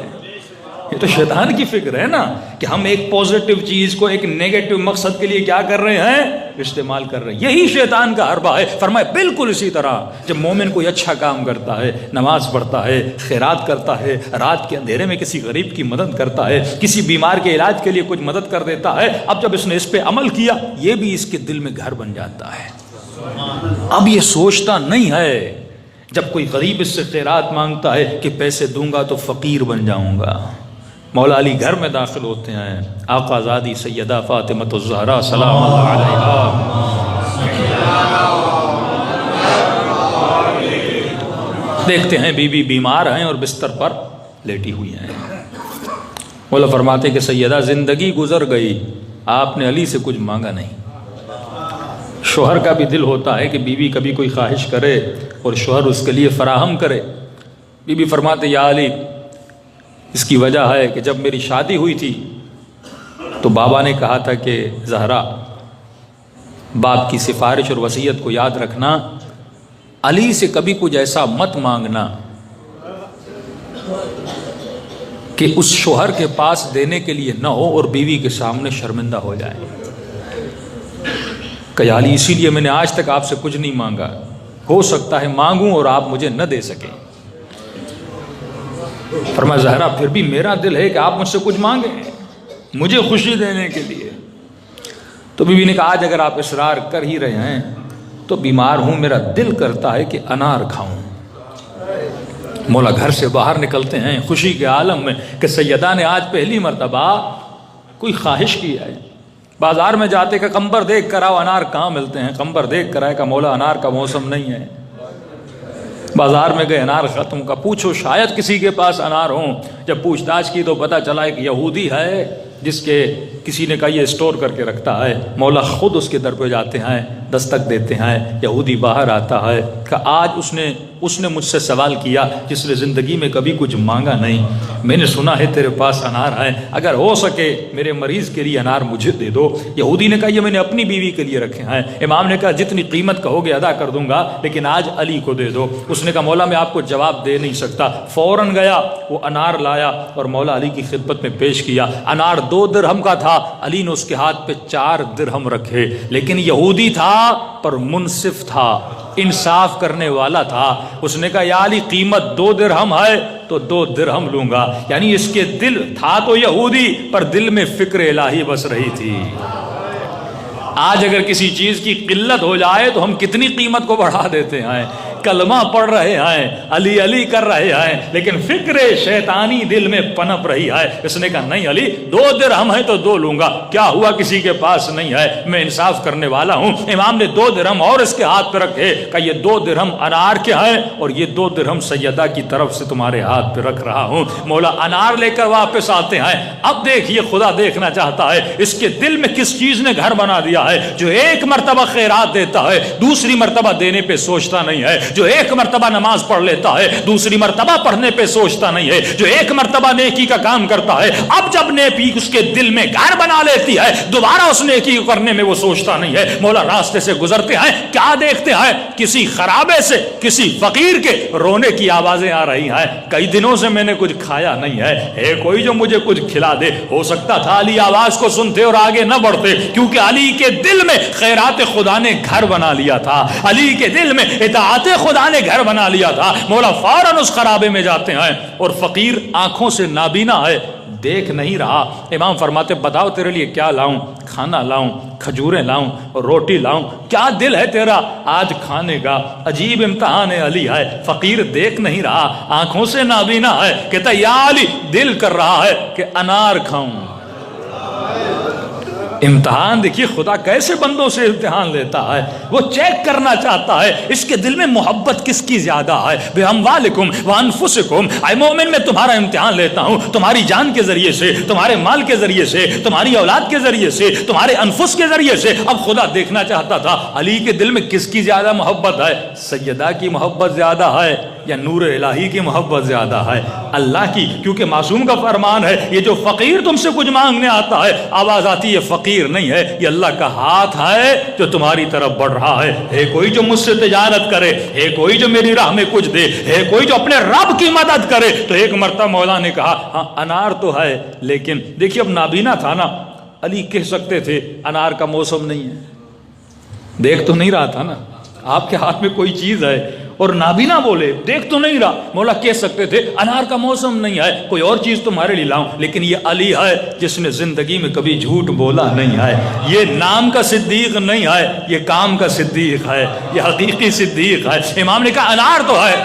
یہ تو شیطان کی فکر ہے نا کہ ہم ایک پوزیٹو چیز کو ایک نیگیٹو مقصد کے لیے کیا کر رہے ہیں؟ استعمال کر رہے ہیں. یہی شیطان کا حربہ ہے. فرمائے بالکل اسی طرح جب مومن کوئی اچھا کام کرتا ہے، نماز پڑھتا ہے، خیرات کرتا ہے، رات کے اندھیرے میں کسی غریب کی مدد کرتا ہے، کسی بیمار کے علاج کے لیے کچھ مدد کر دیتا ہے، اب جب اس نے اس پہ عمل کیا یہ بھی اس کے دل میں گھر بن جاتا ہے. اب یہ سوچتا نہیں ہے جب کوئی غریب اس سے خیرات مانگتا ہے کہ پیسے دوں گا تو فقیر بن جاؤں گا. مولا علی گھر میں داخل ہوتے ہیں. آقا زادی سیدہ فاطمۃ الزہرا سلام اللہ علیہا دیکھتے ہیں بی بی بیمار ہیں اور بستر پر لیٹی ہوئی ہیں. مولا فرماتے کہ سیدہ زندگی گزر گئی، آپ نے علی سے کچھ مانگا نہیں. شوہر کا بھی دل ہوتا ہے کہ بیوی کبھی کوئی خواہش کرے اور شوہر اس کے لیے فراہم کرے. بی بی فرماتے یا علی، اس کی وجہ ہے کہ جب میری شادی ہوئی تھی تو بابا نے کہا تھا کہ زہرا باپ کی سفارش اور وصیت کو یاد رکھنا، علی سے کبھی کچھ ایسا مت مانگنا کہ اس شوہر کے پاس دینے کے لیے نہ ہو اور بیوی کے سامنے شرمندہ ہو جائے. کہ علی اسی لیے میں نے آج تک آپ سے کچھ نہیں مانگا، ہو سکتا ہے مانگوں اور آپ مجھے نہ دے سکیں. فرمایا زہرا پھر بھی میرا دل ہے کہ آپ مجھ سے کچھ مانگیں مجھے خوشی دینے کے لیے. تو بیوی نے کہا آج اگر آپ اصرار کر ہی رہے ہیں تو بیمار ہوں، میرا دل کرتا ہے کہ انار کھاؤں. مولا گھر سے باہر نکلتے ہیں خوشی کے عالم میں کہ سیدہ نے آج پہلی مرتبہ کوئی خواہش کی ہے. بازار میں جاتے کہ قمبر دیکھ کر آؤ، انار کہاں ملتے ہیں؟ قمبر دیکھ کر آئے کہ مولا انار کا موسم نہیں ہے. بازار میں گئے انار ختم کا، پوچھو شاید کسی کے پاس انار ہوں. جب پوچھ تاچھ کی تو پتہ چلا ایک یہودی ہے جس کے کسی نے کہا یہ اسٹور کر کے رکھتا ہے. مولا خود اس کے در پہ جاتے ہیں، دستک دیتے ہیں. یہودی باہر آتا ہے کہ آج اس نے مجھ سے سوال کیا جس نے زندگی میں کبھی کچھ مانگا نہیں. میں نے سنا ہے تیرے پاس انار ہے، اگر ہو سکے میرے مریض کے لیے انار مجھے دے دو. یہودی نے کہا یہ میں نے اپنی بیوی کے لیے رکھے ہیں. امام نے کہا جتنی قیمت کہو گے ادا کر دوں گا، لیکن آج علی کو دے دو. اس نے کہا مولا میں آپ کو جواب دے نہیں سکتا. فوراً گیا وہ انار لایا اور مولا علی کی خدمت میں پیش کیا. انار 2 درہم کا تھا، علی نے اس کے ہاتھ پہ 4 درہم رکھے. لیکن یہودی تھا پر منصف تھا، انصاف کرنے والا تھا. اس نے کہا یا علی قیمت 2 درہم ہے تو 2 درہم لوں گا. یعنی اس کے دل تھا تو یہودی پر دل میں فکر الہی بس رہی تھی. آج اگر کسی چیز کی قلت ہو جائے تو ہم کتنی قیمت کو بڑھا دیتے ہیں. کلمہ پڑھ رہے ہیں، علی علی کر رہے ہیں، لیکن فکر شیطانی دل میں پنپ رہی ہے. اس نے کہا نہیں علی 2 درہم ہے تو 2 لوں گا. کیا ہوا کسی کے پاس نہیں ہے، میں انصاف کرنے والا ہوں. امام نے 2 درہم اور اس کے ہاتھ پہ رکھے کہ یہ 2 درہم انار کے ہیں اور یہ 2 درہم سیدہ کی طرف سے تمہارے ہاتھ پہ رکھ رہا ہوں. مولا انار لے کر واپس آتے ہیں. اب دیکھیے خدا دیکھنا چاہتا ہے اس کے دل میں کس چیز نے گھر بنا دیا ہے. جو ایک مرتبہ خیرات دیتا ہے دوسری مرتبہ دینے پہ سوچتا نہیں ہے. جو ایک مرتبہ نماز پڑھ لیتا ہے دوسری مرتبہ پڑھنے پہ سوچتا نہیں ہے. جو ایک مرتبہ نیکی کا کام کرتا ہے اب جب نیکی اس کے دل میں گھر بنا لیتی ہے دوبارہ اس نیکی کرنے میں وہ سوچتا نہیں ہے. مولا راستے سے گزرتے ہیں کیا دیکھتے ہیں؟ کسی خرابے سے کسی فقیر کے رونے کی آوازیں آ رہی ہیں. کئی دنوں سے میں نے کچھ کھایا نہیں ہے کوئی جو مجھے کچھ کھلا دے. ہو سکتا تھا علی آواز کو سنتے اور آگے نہ بڑھتے، کیونکہ علی کے دل میں خیرات خدا نے گھر بنا لیا تھا. علی کے دل میں اطاعت خدا نے گھر بنا لیا تھا. مولا فوراً اس خرابے میں جاتے ہیں اور فقیر آنکھوں سے نابینا ہے، دیکھ نہیں رہا. امام فرماتے بتاؤ تیرے لیے کیا لاؤں؟ کھانا لاؤں، کھجوریں لاؤں اور روٹی لاؤں؟ کیا دل ہے تیرا آج کھانے کا؟ عجیب امتحان علی ہے. فقیر دیکھ نہیں رہا، آنکھوں سے نابینا ہے. کہتا یا علی دل کر رہا ہے کہ انار کھاؤں. امتحان دیکھیے خدا کیسے بندوں سے امتحان لیتا ہے، وہ چیک کرنا چاہتا ہے اس کے دل میں محبت کس کی زیادہ ہے۔ بِأَمْوَالِكُمْ وَأَنفُسِكُمْ، اے مومن میں تمہارا امتحان لیتا ہوں تمہاری جان کے ذریعے سے، تمہارے مال کے ذریعے سے، تمہاری اولاد کے ذریعے سے، تمہارے انفس کے ذریعے سے۔ اب خدا دیکھنا چاہتا تھا علی کے دل میں کس کی زیادہ محبت ہے، سیدہ کی محبت زیادہ ہے یا نور الہی کی محبت زیادہ ہے؟ اللہ کی، کیونکہ معصوم کا فرمان ہے یہ جو فقیر تم سے کچھ مانگنے آتا ہے آواز آتی ہے فقیر نہیں ہے، یہ اللہ کا ہاتھ ہے جو تمہاری طرف بڑھ رہا ہے کوئی جو مجھ سے تجارت کرے، ہے کوئی جو میری راہ میں کچھ دے، ہے کوئی جو اپنے رب کی مدد کرے۔ تو ایک مرتبہ مولا نے کہا ہاں انار تو ہے، لیکن دیکھیے اب نابینا تھا نا، علی کہہ سکتے تھے انار کا موسم نہیں ہے، دیکھ تو نہیں رہا تھا نا، آپ کے ہاتھ میں کوئی چیز ہے اور نابینا بولے دیکھ تو نہیں رہا، مولا کہہ سکتے تھے انار کا موسم نہیں ہے، کوئی اور چیز تمہارے لیے لاؤں، لیکن یہ علی ہے جس نے زندگی میں کبھی جھوٹ بولا نہیں ہے، یہ نام کا صدیق نہیں ہے، یہ کام کا صدیق ہے، یہ حقیقی صدیق ہے۔ امام نے کہا انار تو ہے،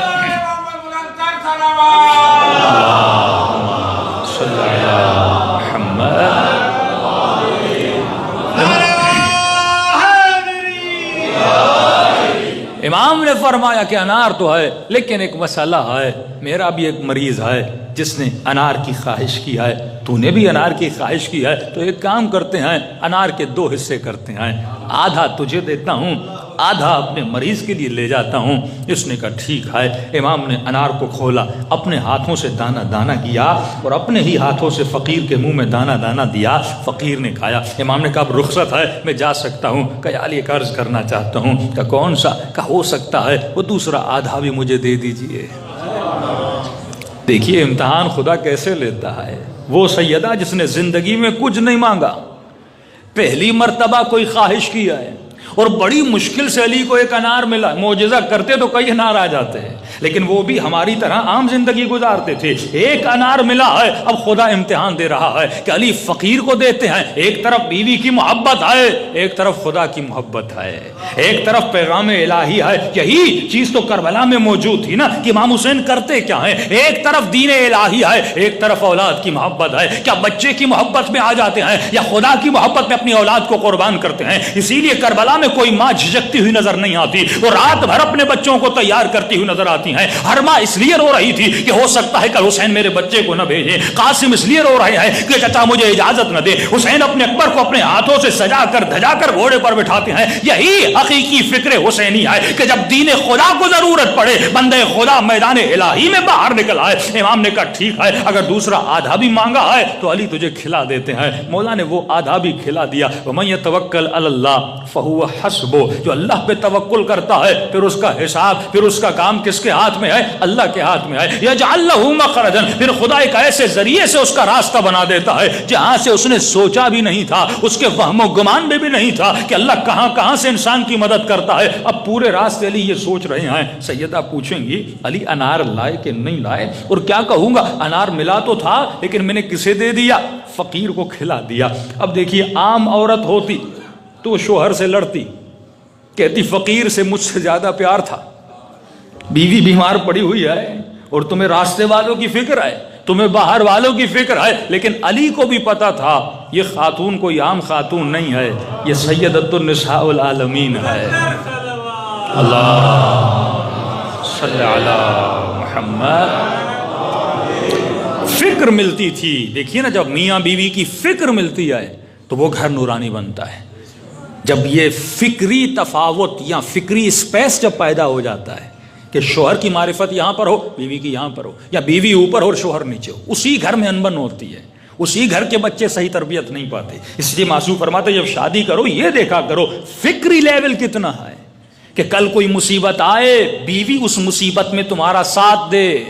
صلی اللہ محمد۔ امام نے فرمایا کہ انار تو ہے لیکن ایک مسئلہ ہے، میرا بھی ایک مریض ہے جس نے انار کی خواہش کی ہے، تو نے بھی انار کی خواہش کی ہے، تو ایک کام کرتے ہیں انار کے دو حصے کرتے ہیں، آدھا تجھے دیتا ہوں آدھا اپنے مریض کے لیے لے جاتا ہوں۔ اس نے کہا ٹھیک ہے۔ امام نے انار کو کھولا، اپنے ہاتھوں سے دانہ دانہ کیا اور اپنے ہی ہاتھوں سے فقیر کے منہ میں دانہ دانہ دیا، فقیر نے کھایا۔ امام نے کہا اب رخصت ہے میں جا سکتا ہوں؟ کہ علی ایک عرض کرنا چاہتا ہوں۔ کہ کون سا؟ کہ ہو سکتا ہے وہ دوسرا آدھا بھی مجھے دے دیجئے۔ دیکھیے امتحان خدا کیسے لیتا ہے۔ وہ سیدہ جس نے زندگی میں کچھ نہیں مانگا، پہلی مرتبہ کوئی خواہش کیا ہے اور بڑی مشکل سے علی کو ایک انار ملا، معجزہ کرتے تو کئی انار آ جاتے ہیں لیکن وہ بھی ہماری طرح عام زندگی گزارتے تھے، ایک انار ملا ہے۔ اب خدا امتحان دے رہا ہے کہ علی فقیر کو دیتے ہیں، ایک طرف بیوی کی محبت ہے، ایک طرف خدا کی محبت ہے، ایک طرف پیغام الہی ہے۔ یہی چیز تو کربلا میں موجود تھی نا کہ امام حسین کرتے کیا ہیں، ایک طرف دین الہی ہے، ایک طرف اولاد کی محبت ہے۔ کیا بچے کی محبت میں آ جاتے ہیں یا خدا کی محبت میں اپنی اولاد کو قربان کرتے ہیں؟ اسی لیے کربلا میں کوئی ماں جھجکتی ہوئی نظر نہیں آتی، وہ رات بھر اپنے بچوں کو تیار کرتی ہوئی نظر آتی ہیں۔ ہر ماں اس لیے رو رہی تھی کہ ہو سکتا ہے کہ حسین میرے بچے کو نہ بھیجے، قاسم اس لیے رو رہے ہیں کہ چچا مجھے اجازت نہ دے، حسین اپنے اکبر کو اپنے ہاتھوں سے سجا کر دھجا کر گھوڑے پر بٹھاتے ہیں۔ یہی حقیقی فکر حسینی ہے کہ جب دین خدا کو ضرورت پڑے بندے خدا میدان الہی میں باہر نکل آئے۔ امام نے کہا ٹھیک ہے، اگر دوسرا آدھا بھی مانگا ہے تو علی تجھے کھلا دیتے ہیں۔ مولا نے وہ آدھا بھی کھلا دیا۔ وَمَن يَتَوَكَّلْ عَلَى اللَّهِ فَهُوَ حَسْبُهُ، جو اللہ پہ توکل کرتا ہے پھر اس کا حساب، پھر اس کا کام کس کے ہاتھ میں ہے؟ اللہ کے ہاتھ میں ہے۔ یجعل لہ مخرجا، پھر خدا ایک ایسے ذریعے سے اس کا راستہ بنا دیتا ہے جہاں سے اس نے سوچا بھی نہیں تھا، اس کے وہم و گمان میں بھی نہیں تھا کہ اللہ کہاں کہاں سے انسان کی مدد کرتا ہے۔ اب پورے راستے علی یہ سوچ رہے ہیں۔ سیدہ پوچھیں گی علی انار لائے کہ نہیں لائے؟ اور کیا کہوں گا، انار ملا تو تھا لیکن میں نے کسے دے دیا؟ فقیر کو کھلا دیا۔ اب دیکھیے عام عورت ہوتی تو شوہر سے لڑتی، کہتی فقیر سے مجھ سے زیادہ پیار تھا، بیوی بیمار پڑی ہوئی ہے اور تمہیں راستے والوں کی فکر ہے، تمہیں باہر والوں کی فکر ہے۔ لیکن علی کو بھی پتا تھا یہ خاتون کوئی عام خاتون نہیں ہے، یہ سیدۃ النساء العالمین ہے۔ اللہ صلی علی محمد۔ فکر ملتی تھی، دیکھیے نا جب میاں بیوی کی فکر ملتی ہے تو وہ گھر نورانی بنتا ہے۔ جب یہ فکری تفاوت یا فکری اسپیس جب پیدا ہو جاتا ہے کہ شوہر کی معرفت یہاں پر ہو، بیوی کی یہاں پر ہو، یا بیوی اوپر ہو اور شوہر نیچے ہو، اسی گھر میں انبن ہوتی ہے، اسی گھر کے بچے صحیح تربیت نہیں پاتے۔ اس لیے معصوم فرماتے جب شادی کرو یہ دیکھا کرو فکری لیول کتنا ہے کہ کل کوئی مصیبت آئے بیوی اس مصیبت میں تمہارا ساتھ دے۔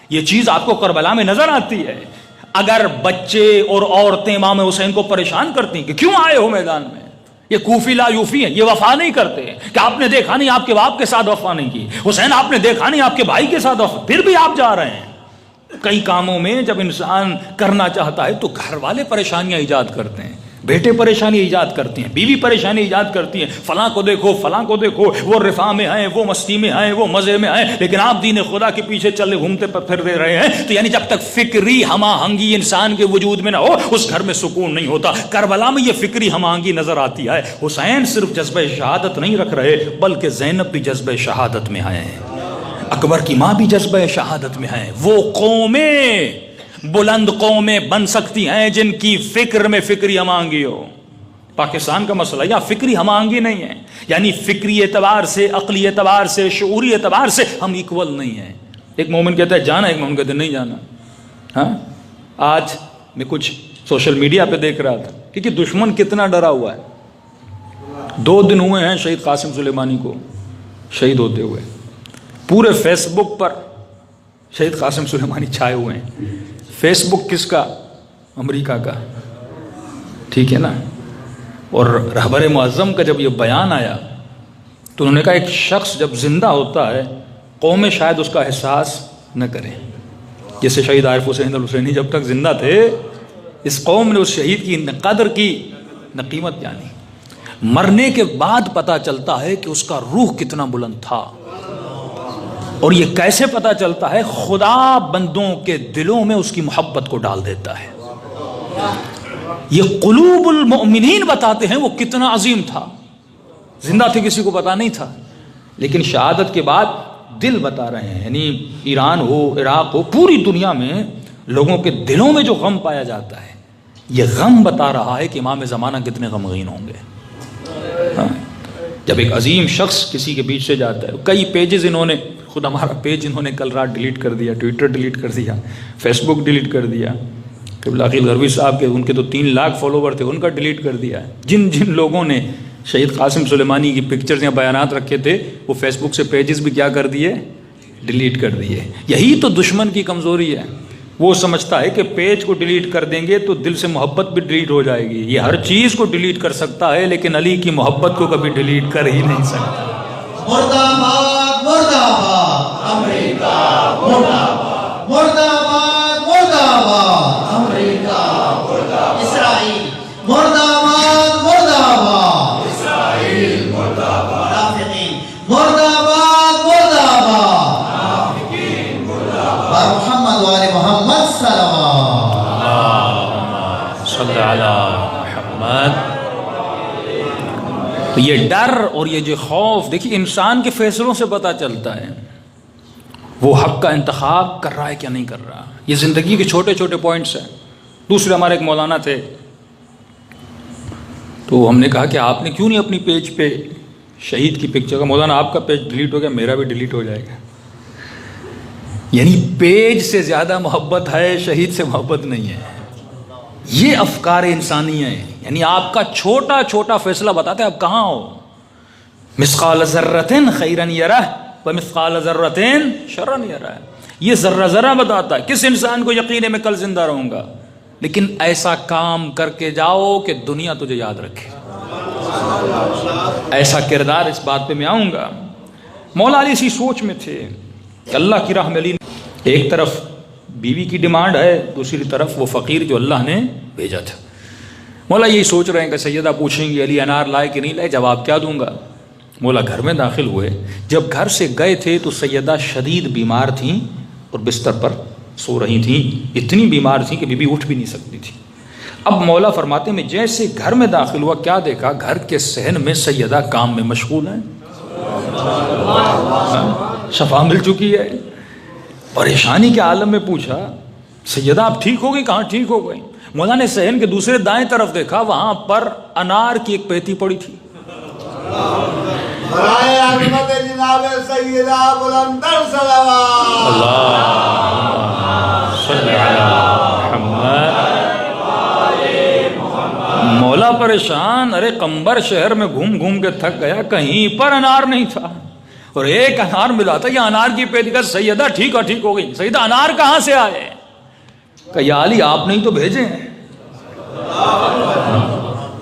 یہ چیز آپ کو کربلا میں نظر آتی ہے۔ اگر بچے اور عورتیں امام حسین کو پریشان کرتی ہیں کہ کیوں آئے ہو میدان میں، یہ کوفی لا یوفی ہیں، یہ وفا نہیں کرتے کہ آپ نے دیکھا نہیں آپ کے باپ کے ساتھ وفا نہیں کی، حسین آپ نے دیکھا نہیں آپ کے بھائی کے ساتھ وفا، پھر بھی آپ جا رہے ہیں۔ کئی کاموں میں جب انسان کرنا چاہتا ہے تو گھر والے پریشانیاں ایجاد کرتے ہیں۔ بیٹے پریشانی ایجاد کرتے ہیں، بیوی پریشانی ایجاد کرتی ہے، فلاں کو دیکھو فلاں کو دیکھو، وہ رفاہ میں ہیں، وہ مستی میں ہیں، وہ مزے میں ہیں، لیکن آپ دین خدا کے پیچھے چلے گھومتے پھر دے رہے ہیں۔ تو یعنی جب تک فکری ہم آہنگی انسان کے وجود میں نہ ہو اس گھر میں سکون نہیں ہوتا۔ کربلا میں یہ فکری ہم آہنگی نظر آتی ہے۔ حسین صرف جذبہ شہادت نہیں رکھ رہے بلکہ زینب بھی جذبہ شہادت میں ہیں، اکبر کی ماں بھی جذبہ شہادت میں ہیں۔ وہ قومیں بلند قومیں بن سکتی ہیں جن کی فکر میں فکری ہم آہنگی ہو۔ پاکستان کا مسئلہ یا فکری ہم آہنگی نہیں ہے، یعنی فکری اعتبار سے، عقلی اعتبار سے، شعوری اعتبار سے ہم ایکول نہیں ہیں۔ ایک مومن کہتا ہے جانا، ایک مومن کہتا ہے نہیں جانا۔ ہاں آج میں کچھ سوشل میڈیا پہ دیکھ رہا تھا کہ دشمن کتنا ڈرا ہوا ہے۔ 2 دن ہوئے ہیں شہید قاسم سلیمانی کو شہید ہوتے ہوئے، پورے فیس بک پر شہید قاسم سلیمانی چھائے ہوئے ہیں۔ فیس بک کس کا؟ امریکہ کا، ٹھیک ہے نا۔ اور رہبر معظم کا جب یہ بیان آیا تو انہوں نے کہا ایک شخص جب زندہ ہوتا ہے قومیں شاید اس کا احساس نہ کریں، جیسے شہید عارف حسین الحسینی جب تک زندہ تھے اس قوم نے اس شہید کی نہ قدر کی نہ قیمت جانی۔ مرنے کے بعد پتہ چلتا ہے کہ اس کا روح کتنا بلند تھا، اور یہ کیسے پتہ چلتا ہے؟ خدا بندوں کے دلوں میں اس کی محبت کو ڈال دیتا ہے۔ یہ قلوب المؤمنین بتاتے ہیں وہ کتنا عظیم تھا۔ زندہ تھے کسی کو پتا نہیں تھا، لیکن شہادت کے بعد دل بتا رہے ہیں، یعنی ایران ہو، عراق ہو، پوری دنیا میں لوگوں کے دلوں میں جو غم پایا جاتا ہے یہ غم بتا رہا ہے کہ امام زمانہ کتنے غمگین ہوں گے۔ ہاں جب ایک عظیم شخص کسی کے بیچ سے جاتا ہے، کئی پیجز انہوں نے، خود ہمارا پیج انہوں نے کل رات ڈیلیٹ کر دیا، ٹویٹر ڈیلیٹ کر دیا، فیس بک ڈیلیٹ کر دیا، قبلہ عقیل غربی صاحب کے ان کے تو 3 لاکھ فالوور تھے ان کا ڈیلیٹ کر دیا ہے۔ جن جن لوگوں نے شہید قاسم سلیمانی کی پکچرز یا بیانات رکھے تھے وہ فیس بک سے پیجز بھی کیا کر دیے؟ ڈیلیٹ کر دیے۔ یہی تو دشمن کی کمزوری ہے، وہ سمجھتا ہے کہ پیج کو ڈیلیٹ کر دیں گے تو دل سے محبت بھی ڈیلیٹ ہو جائے گی۔ یہ ہر چیز کو ڈیلیٹ کر سکتا ہے لیکن علی کی محبت کو کبھی ڈیلیٹ کر ہی نہیں سکتا۔ مرد آباد مرد آباد امریکہ، مرد آباد مرد آباد مرد آباد امریکہ، اسرائیل مرد آباد مرد آباد، اسرائیل مرد آباد، منافقین مرد آباد مرد آباد، منافقین مرد آباد، محمد و آل محمد صلی علی محمد۔ تو یہ ڈر اور یہ جو خوف دیکھیے انسان کے فیصلوں سے پتہ چلتا ہے وہ حق کا انتخاب کر رہا ہے کیا نہیں کر رہا۔ یہ زندگی کے چھوٹے چھوٹے پوائنٹس ہیں۔ دوسرے ہمارے ایک مولانا تھے تو ہم نے کہا کہ آپ نے کیوں نہیں اپنی پیج پہ شہید کی پکچر کا؟ مولانا آپ کا پیج ڈیلیٹ ہو گیا، میرا بھی ڈیلیٹ ہو جائے گا۔ یعنی پیج سے زیادہ محبت ہے، شہید سے محبت نہیں ہے۔ یہ افکار انسانی ہیں، یعنی آپ کا چھوٹا چھوٹا فیصلہ بتاتے ہیں آپ کہاں ہو۔ مثقال ذرۃ خیرا یرہ ومثقال ذرۃ شرا یرہ، یہ ذرہ ذرہ بتاتا ہے کس انسان کو یقین ہے میں کل زندہ رہوں گا، لیکن ایسا کام کر کے جاؤ کہ دنیا تجھے یاد رکھے، ایسا کردار۔ اس بات پہ میں آؤں گا۔ مولا علی اسی سوچ میں تھے کہ اللہ کی راہ میں علی، ایک طرف بیوی کی ڈیمانڈ ہے، دوسری طرف وہ فقیر جو اللہ نے بھیجا تھا۔ مولا یہی سوچ رہے ہیں کہ سیدہ پوچھیں گی علی انار لائے کہ نہیں لائے، جواب کیا دوں گا۔ مولا گھر میں داخل ہوئے، جب گھر سے گئے تھے تو سیدہ شدید بیمار تھیں اور بستر پر سو رہی تھیں، اتنی بیمار تھیں کہ بی بی اٹھ بھی نہیں سکتی تھی۔ اب مولا فرماتے میں جیسے گھر میں داخل ہوا کیا دیکھا، گھر کے صحن میں سیدہ کام میں مشغول ہیں، شفا مل چکی ہے۔ پریشانی کے عالم میں پوچھا سیدہ آپ ٹھیک ہو گئی؟ کہاں ٹھیک ہو گئی؟ مولا نے صحن کے دوسرے دائیں طرف دیکھا، وہاں پر انار کی ایک پیتی پڑی تھی۔ برائے عظمت جناب سیدہ بلندر صلوات اللہ صلی علی محمد۔ مولا پریشان، ارے قمبر شہر میں گھوم گھوم کے تھک گیا، کہیں پر انار نہیں تھا، اور ایک انار ملا تھا، یہ انار کی پیتی کا سیدہ ٹھیک ہو گئی۔ سیدہ انار کہاں سے آئے؟ کہ یا علی آپ نے ہی تو بھیجے ہیں۔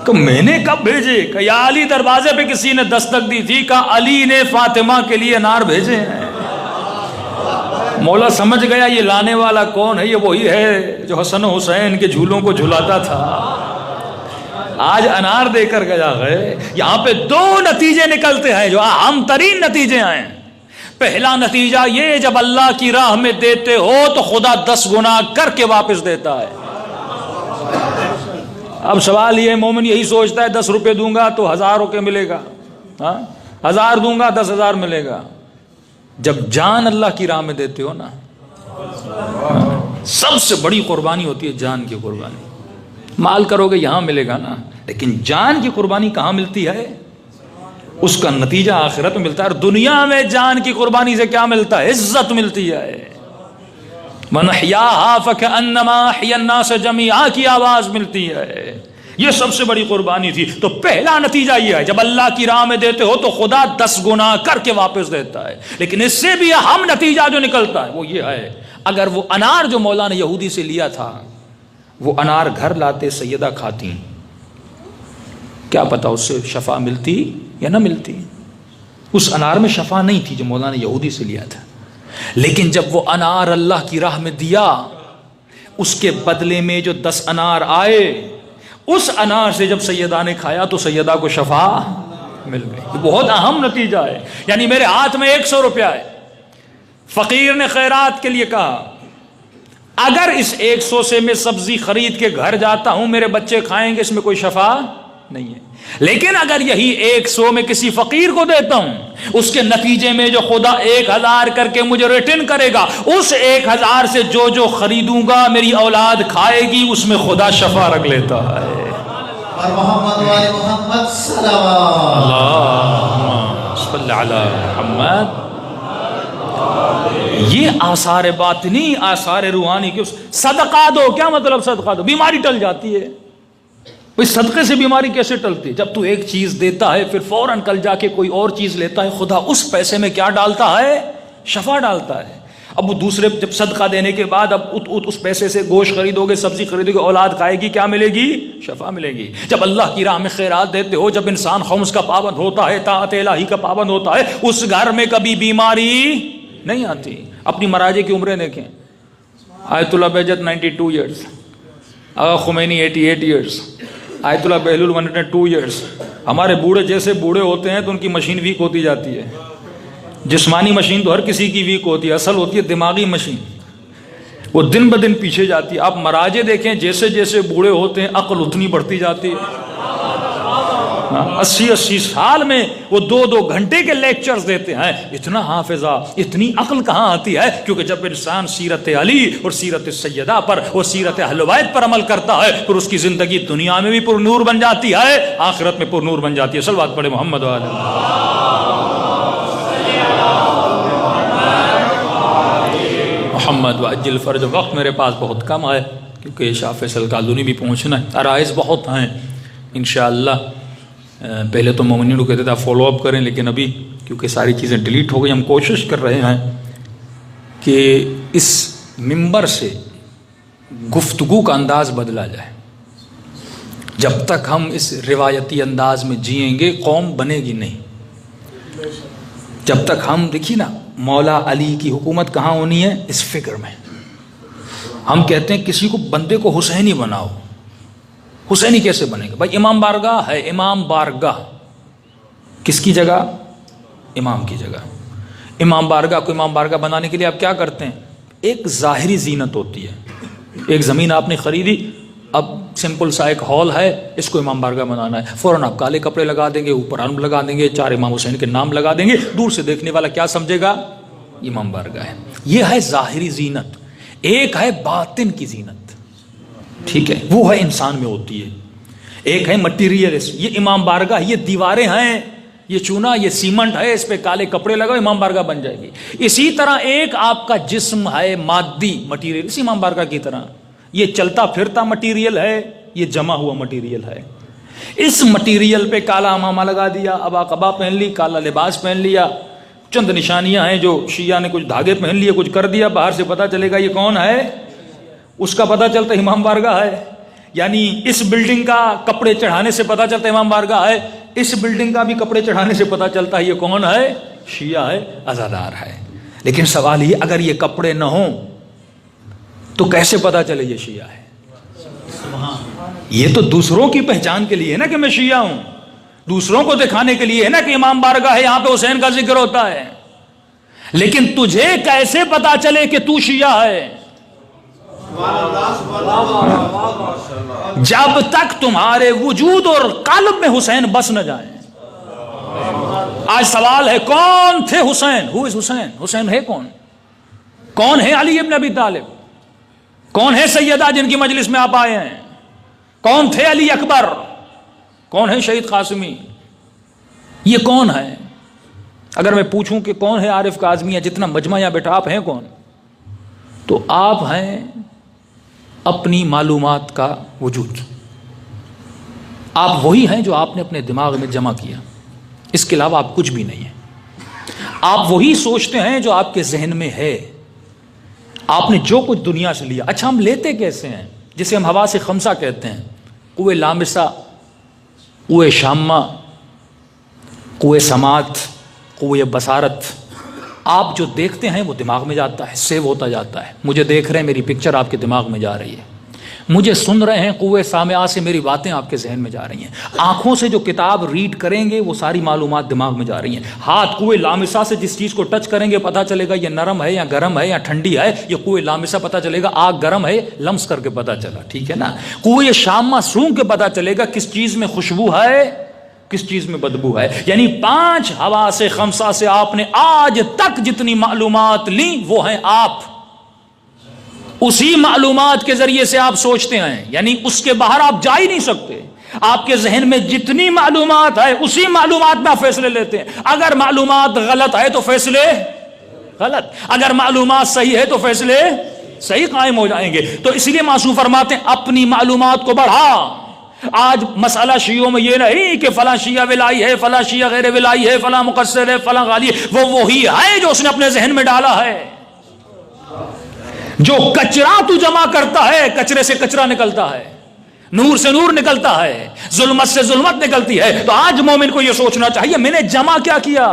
کہ میں نے کب بھیجے؟ کہ یا علی دروازے پہ کسی نے دستک دی تھی، کہ علی نے فاطمہ کے لیے انار بھیجے ہیں۔ مولا سمجھ گیا یہ لانے والا کون ہے، یہ وہی ہے جو حسن و حسین کے جھولوں کو جھلاتا تھا۔ آج انار دے کر گیا ہے. یہاں پہ دو نتیجے نکلتے ہیں جو اہم ترین نتیجے ہیں. پہلا نتیجہ یہ جب اللہ کی راہ میں دیتے ہو تو خدا 10 گنا کر کے واپس دیتا ہے. اب سوال یہ مومن یہی سوچتا ہے 10 روپے دوں گا تو 1000 روپے ملے گا, 1000 دوں گا 10,000 ملے گا. جب جان اللہ کی راہ میں دیتے ہو نا, سب سے بڑی قربانی ہوتی ہے جان کی قربانی. مال کرو گے یہاں ملے گا نا, لیکن جان کی قربانی کہاں ملتی ہے؟ اس کا نتیجہ آخرت میں ملتا ہے. اور دنیا میں جان کی قربانی سے کیا ملتا ہے؟ عزت ملتی ہے. من احیاھا فکأنما احیا الناس جمیعا کی آواز ملتی ہے. یہ سب سے بڑی قربانی تھی. تو پہلا نتیجہ یہ ہے جب اللہ کی راہ میں دیتے ہو تو خدا 10 گنا کر کے واپس دیتا ہے. لیکن اس سے بھی اہم نتیجہ جو نکلتا ہے وہ یہ ہے, اگر وہ انار جو مولا نے یہودی سے لیا تھا وہ انار گھر لاتے سیدہ کھاتی, کیا پتا اس سے شفا ملتی یا نہ ملتی. اس انار میں شفا نہیں تھی جو مولا نے یہودی سے لیا تھا. لیکن جب وہ انار اللہ کی راہ میں دیا, اس کے بدلے میں جو 10 انار آئے, اس انار سے جب سیدہ نے کھایا تو سیدہ کو شفا مل گئی. یہ بہت اہم نتیجہ ہے. یعنی میرے ہاتھ میں 100 روپیہ ہے, فقیر نے خیرات کے لیے کہا اگر اس 100 سے میں سبزی خرید کے گھر جاتا ہوں میرے بچے کھائیں گے, اس میں کوئی شفا نہیں ہے. لیکن اگر یہی 100 میں کسی فقیر کو دیتا ہوں, اس کے نتیجے میں جو خدا 1000 کر کے مجھے ریٹرن کرے گا, اس 1000 سے جو خریدوں گا میری اولاد کھائے گی, اس میں خدا شفا رکھ لیتا ہے. اور محمد والے محمد صلوات اللہم صلی علی محمد. یہ آثار باطنی, آثار روحانی کے. صدقہ دو, کیا مطلب صدقہ دو؟ بیماری ٹل جاتی ہے. صدقے سے بیماری کیسے ٹلتی؟ جب تو ایک چیز دیتا ہے پھر فوراً کل جا کے کوئی اور چیز لیتا ہے, خدا اس پیسے میں کیا ڈالتا ہے؟ شفا ڈالتا ہے. اب وہ دوسرے جب صدقہ دینے کے بعد اب اس پیسے سے گوشت خریدو گے, سبزی خریدو گے, اولاد کھائے گی, کیا ملے گی؟ شفا ملے گی. جب اللہ کی راہ میں خیرات دیتے ہو, جب انسان خمس کا پابند ہوتا ہے, طاعت الہی کا پابند ہوتا ہے, اس گھر میں کبھی بیماری نہیں آتی. اپنی مراجے کی عمریں دیکھیں. آیت اللہ بہجت 92 ایئرس, آغا خمینی 88 ایئرس, آیت اللہ بہلول 102 ایئرس. ہمارے بوڑھے جیسے بوڑھے ہوتے ہیں تو ان کی مشین ویک ہوتی جاتی ہے. جسمانی مشین تو ہر کسی کی ویک ہوتی ہے, اصل ہوتی ہے دماغی مشین, وہ دن بدن پیچھے جاتی ہے. آپ مراجے دیکھیں, جیسے جیسے بوڑھے ہوتے ہیں عقل اتنی بڑھتی جاتی ہے. 80 سال میں وہ 2 گھنٹے کے لیکچرز دیتے ہیں. اتنا حافظہ, اتنی عقل کہاں آتی ہے؟ کیونکہ جب انسان سیرت علی اور سیرت سیدہ پر اور سیرت اہل بیت پر عمل کرتا ہے پھر اس کی زندگی دنیا میں بھی پر نور بن جاتی ہے, آخرت میں پر نور بن جاتی ہے. صلوات پڑھے محمد علیہ. محمد وعجل فرج. وقت میرے پاس بہت کم ہے کیونکہ شاہ فیصل کالونی بھی پہنچنا ہے. عرائض بہت ہیں انشاءاللہ. پہلے تو مومنین کو کہتے تھے فالو اپ کریں, لیکن ابھی کیونکہ ساری چیزیں ڈیلیٹ ہو گئی, ہم کوشش کر رہے ہیں کہ اس منبر سے گفتگو کا انداز بدلا جائے. جب تک ہم اس روایتی انداز میں جئیں گے قوم بنے گی نہیں. جب تک ہم دیکھیے نا, مولا علی کی حکومت کہاں ہونی ہے؟ اس فکر میں. ہم کہتے ہیں کسی کو بندے کو حسینی بناؤ. حسینی کیسے بنے گا بھائی؟ امام بارگاہ ہے, امام بارگاہ کس کی جگہ؟ امام کی جگہ. امام بارگاہ کو امام بارگاہ بنانے کے لیے آپ کیا کرتے ہیں؟ ایک ظاہری زینت ہوتی ہے. ایک زمین آپ نے خریدی, اب سمپل سا ایک ہال ہے, اس کو امام بارگاہ بنانا ہے, فوراً آپ کالے کپڑے لگا دیں گے, اوپر علم لگا دیں گے, 4 امام حسین کے نام لگا دیں گے. دور سے دیکھنے والا کیا سمجھے گا؟ امام بارگاہ ہے. یہ ہے ظاہری زینت. ایک ہے باطن کی زینت, ٹھیک ہے, وہ ہے انسان میں ہوتی ہے. ایک ہے مٹیریل, یہ امام بارگاہ, یہ دیواریں ہیں, یہ چونا, یہ سیمنٹ ہے, اس پہ کالے کپڑے لگاؤ, امام بارگاہ بن جائے گی. اسی طرح ایک آپ کا جسم ہے مادی مٹیریل, اسی امام بارگاہ کی طرح. یہ چلتا پھرتا مٹیریل ہے, یہ جمع ہوا مٹیریل ہے. اس مٹیریل پہ کالا امامہ لگا دیا, ابا قبا پہن لی, کالا لباس پہن لیا, چند نشانیاں ہیں جو شیعہ نے کچھ دھاگے پہن لیے, کچھ کر دیا, باہر سے پتہ چلے گا یہ کون ہے, اس کا پتہ چلتا امام بارگاہ ہے. یعنی اس بلڈنگ کا کپڑے چڑھانے سے پتہ چلتا امام بارگاہ ہے, اس بلڈنگ کا بھی کپڑے چڑھانے سے پتہ چلتا ہے یہ کون ہے, شیعہ ہے, عزادار ہے. لیکن سوال یہ, اگر یہ کپڑے نہ ہوں تو کیسے پتہ چلے یہ شیعہ ہے؟ یہ تو دوسروں کی پہچان کے لیے ہے نا کہ میں شیعہ ہوں، دوسروں کو دکھانے کے لیے ہے نا کہ امام بارگاہ ہے، یہاں پہ حسین کا ذکر ہوتا ہے، لیکن تجھے کیسے پتا چلے کہ تو شیعہ ہے؟ جب تک تمہارے وجود اور قلب میں حسین بس نہ جائیں۔ آج سوال ہے کون تھے حسین؟ ہو از حسین؟ حسین ہے کون؟ کون ہے علی ابن ابی طالب؟ کون ہے سیدہ جن کی مجلس میں آپ آئے ہیں؟ کون تھے علی اکبر؟ کون ہے شہید قاسمی؟ یہ کون ہے؟ اگر میں پوچھوں کہ کون ہے عارف کاظمی، یا جتنا مجمع یا بیٹا آپ ہیں کون، تو آپ ہیں اپنی معلومات کا وجود، آپ وہی ہیں جو آپ نے اپنے دماغ میں جمع کیا، اس کے علاوہ آپ کچھ بھی نہیں ہیں۔ آپ وہی سوچتے ہیں جو آپ کے ذہن میں ہے، آپ نے جو کچھ دنیا سے لیا۔ اچھا ہم لیتے کیسے ہیں؟ جسے ہم حواس خمسہ کہتے ہیں، قوے لامسہ، قوے شامہ، قوے سماعت، قوے بصارت۔ آپ جو دیکھتے ہیں وہ دماغ میں جاتا ہے، سیو ہوتا جاتا ہے۔ مجھے دیکھ رہے ہیں، میری پکچر آپ کے دماغ میں جا رہی ہے۔ مجھے سن رہے ہیں، قوے سامعہ سے میری باتیں آپ کے ذہن میں جا رہی ہیں۔ آنکھوں سے جو کتاب ریڈ کریں گے وہ ساری معلومات دماغ میں جا رہی ہیں۔ ہاتھ قوے لامسہ سے جس چیز کو ٹچ کریں گے پتہ چلے گا یہ نرم ہے یا گرم ہے یا ٹھنڈی ہے، یہ قوے لامسہ پتہ چلے گا آگ گرم ہے، لمس کر کے پتہ چلا، ٹھیک ہے نا۔ قوے شامہ سونگھ کے پتہ چلے گا کس چیز میں خوشبو ہے، کس چیز میں بدبو ہے۔ یعنی 5 حواس خمسہ سے آپ نے آج تک جتنی معلومات لیں وہ ہیں آپ، اسی معلومات کے ذریعے سے آپ سوچتے ہیں، یعنی اس کے باہر آپ جا ہی نہیں سکتے۔ آپ کے ذہن میں جتنی معلومات ہے اسی معلومات میں آپ فیصلے لیتے ہیں۔ اگر معلومات غلط ہے تو فیصلے غلط، اگر معلومات صحیح ہے تو فیصلے صحیح قائم ہو جائیں گے۔ تو اسی لیے معصوم فرماتے ہیں اپنی معلومات کو بڑھا۔ آج مسئلہ شیعوں میں یہ نہیں کہ فلاں شیعہ ولائی ہے، فلاں شیعہ غیر ولائی ہے، فلاں مقصر ہے، فلاں غالی ہے، وہ وہی ہے جو اس نے اپنے ذہن میں ڈالا ہے۔ جو کچرا تو جمع کرتا ہے، کچرے سے کچرا نکلتا ہے، نور سے نور نکلتا ہے، ظلمت سے ظلمت نکلتی ہے۔ تو آج مومن کو یہ سوچنا چاہیے میں نے جمع کیا کیا،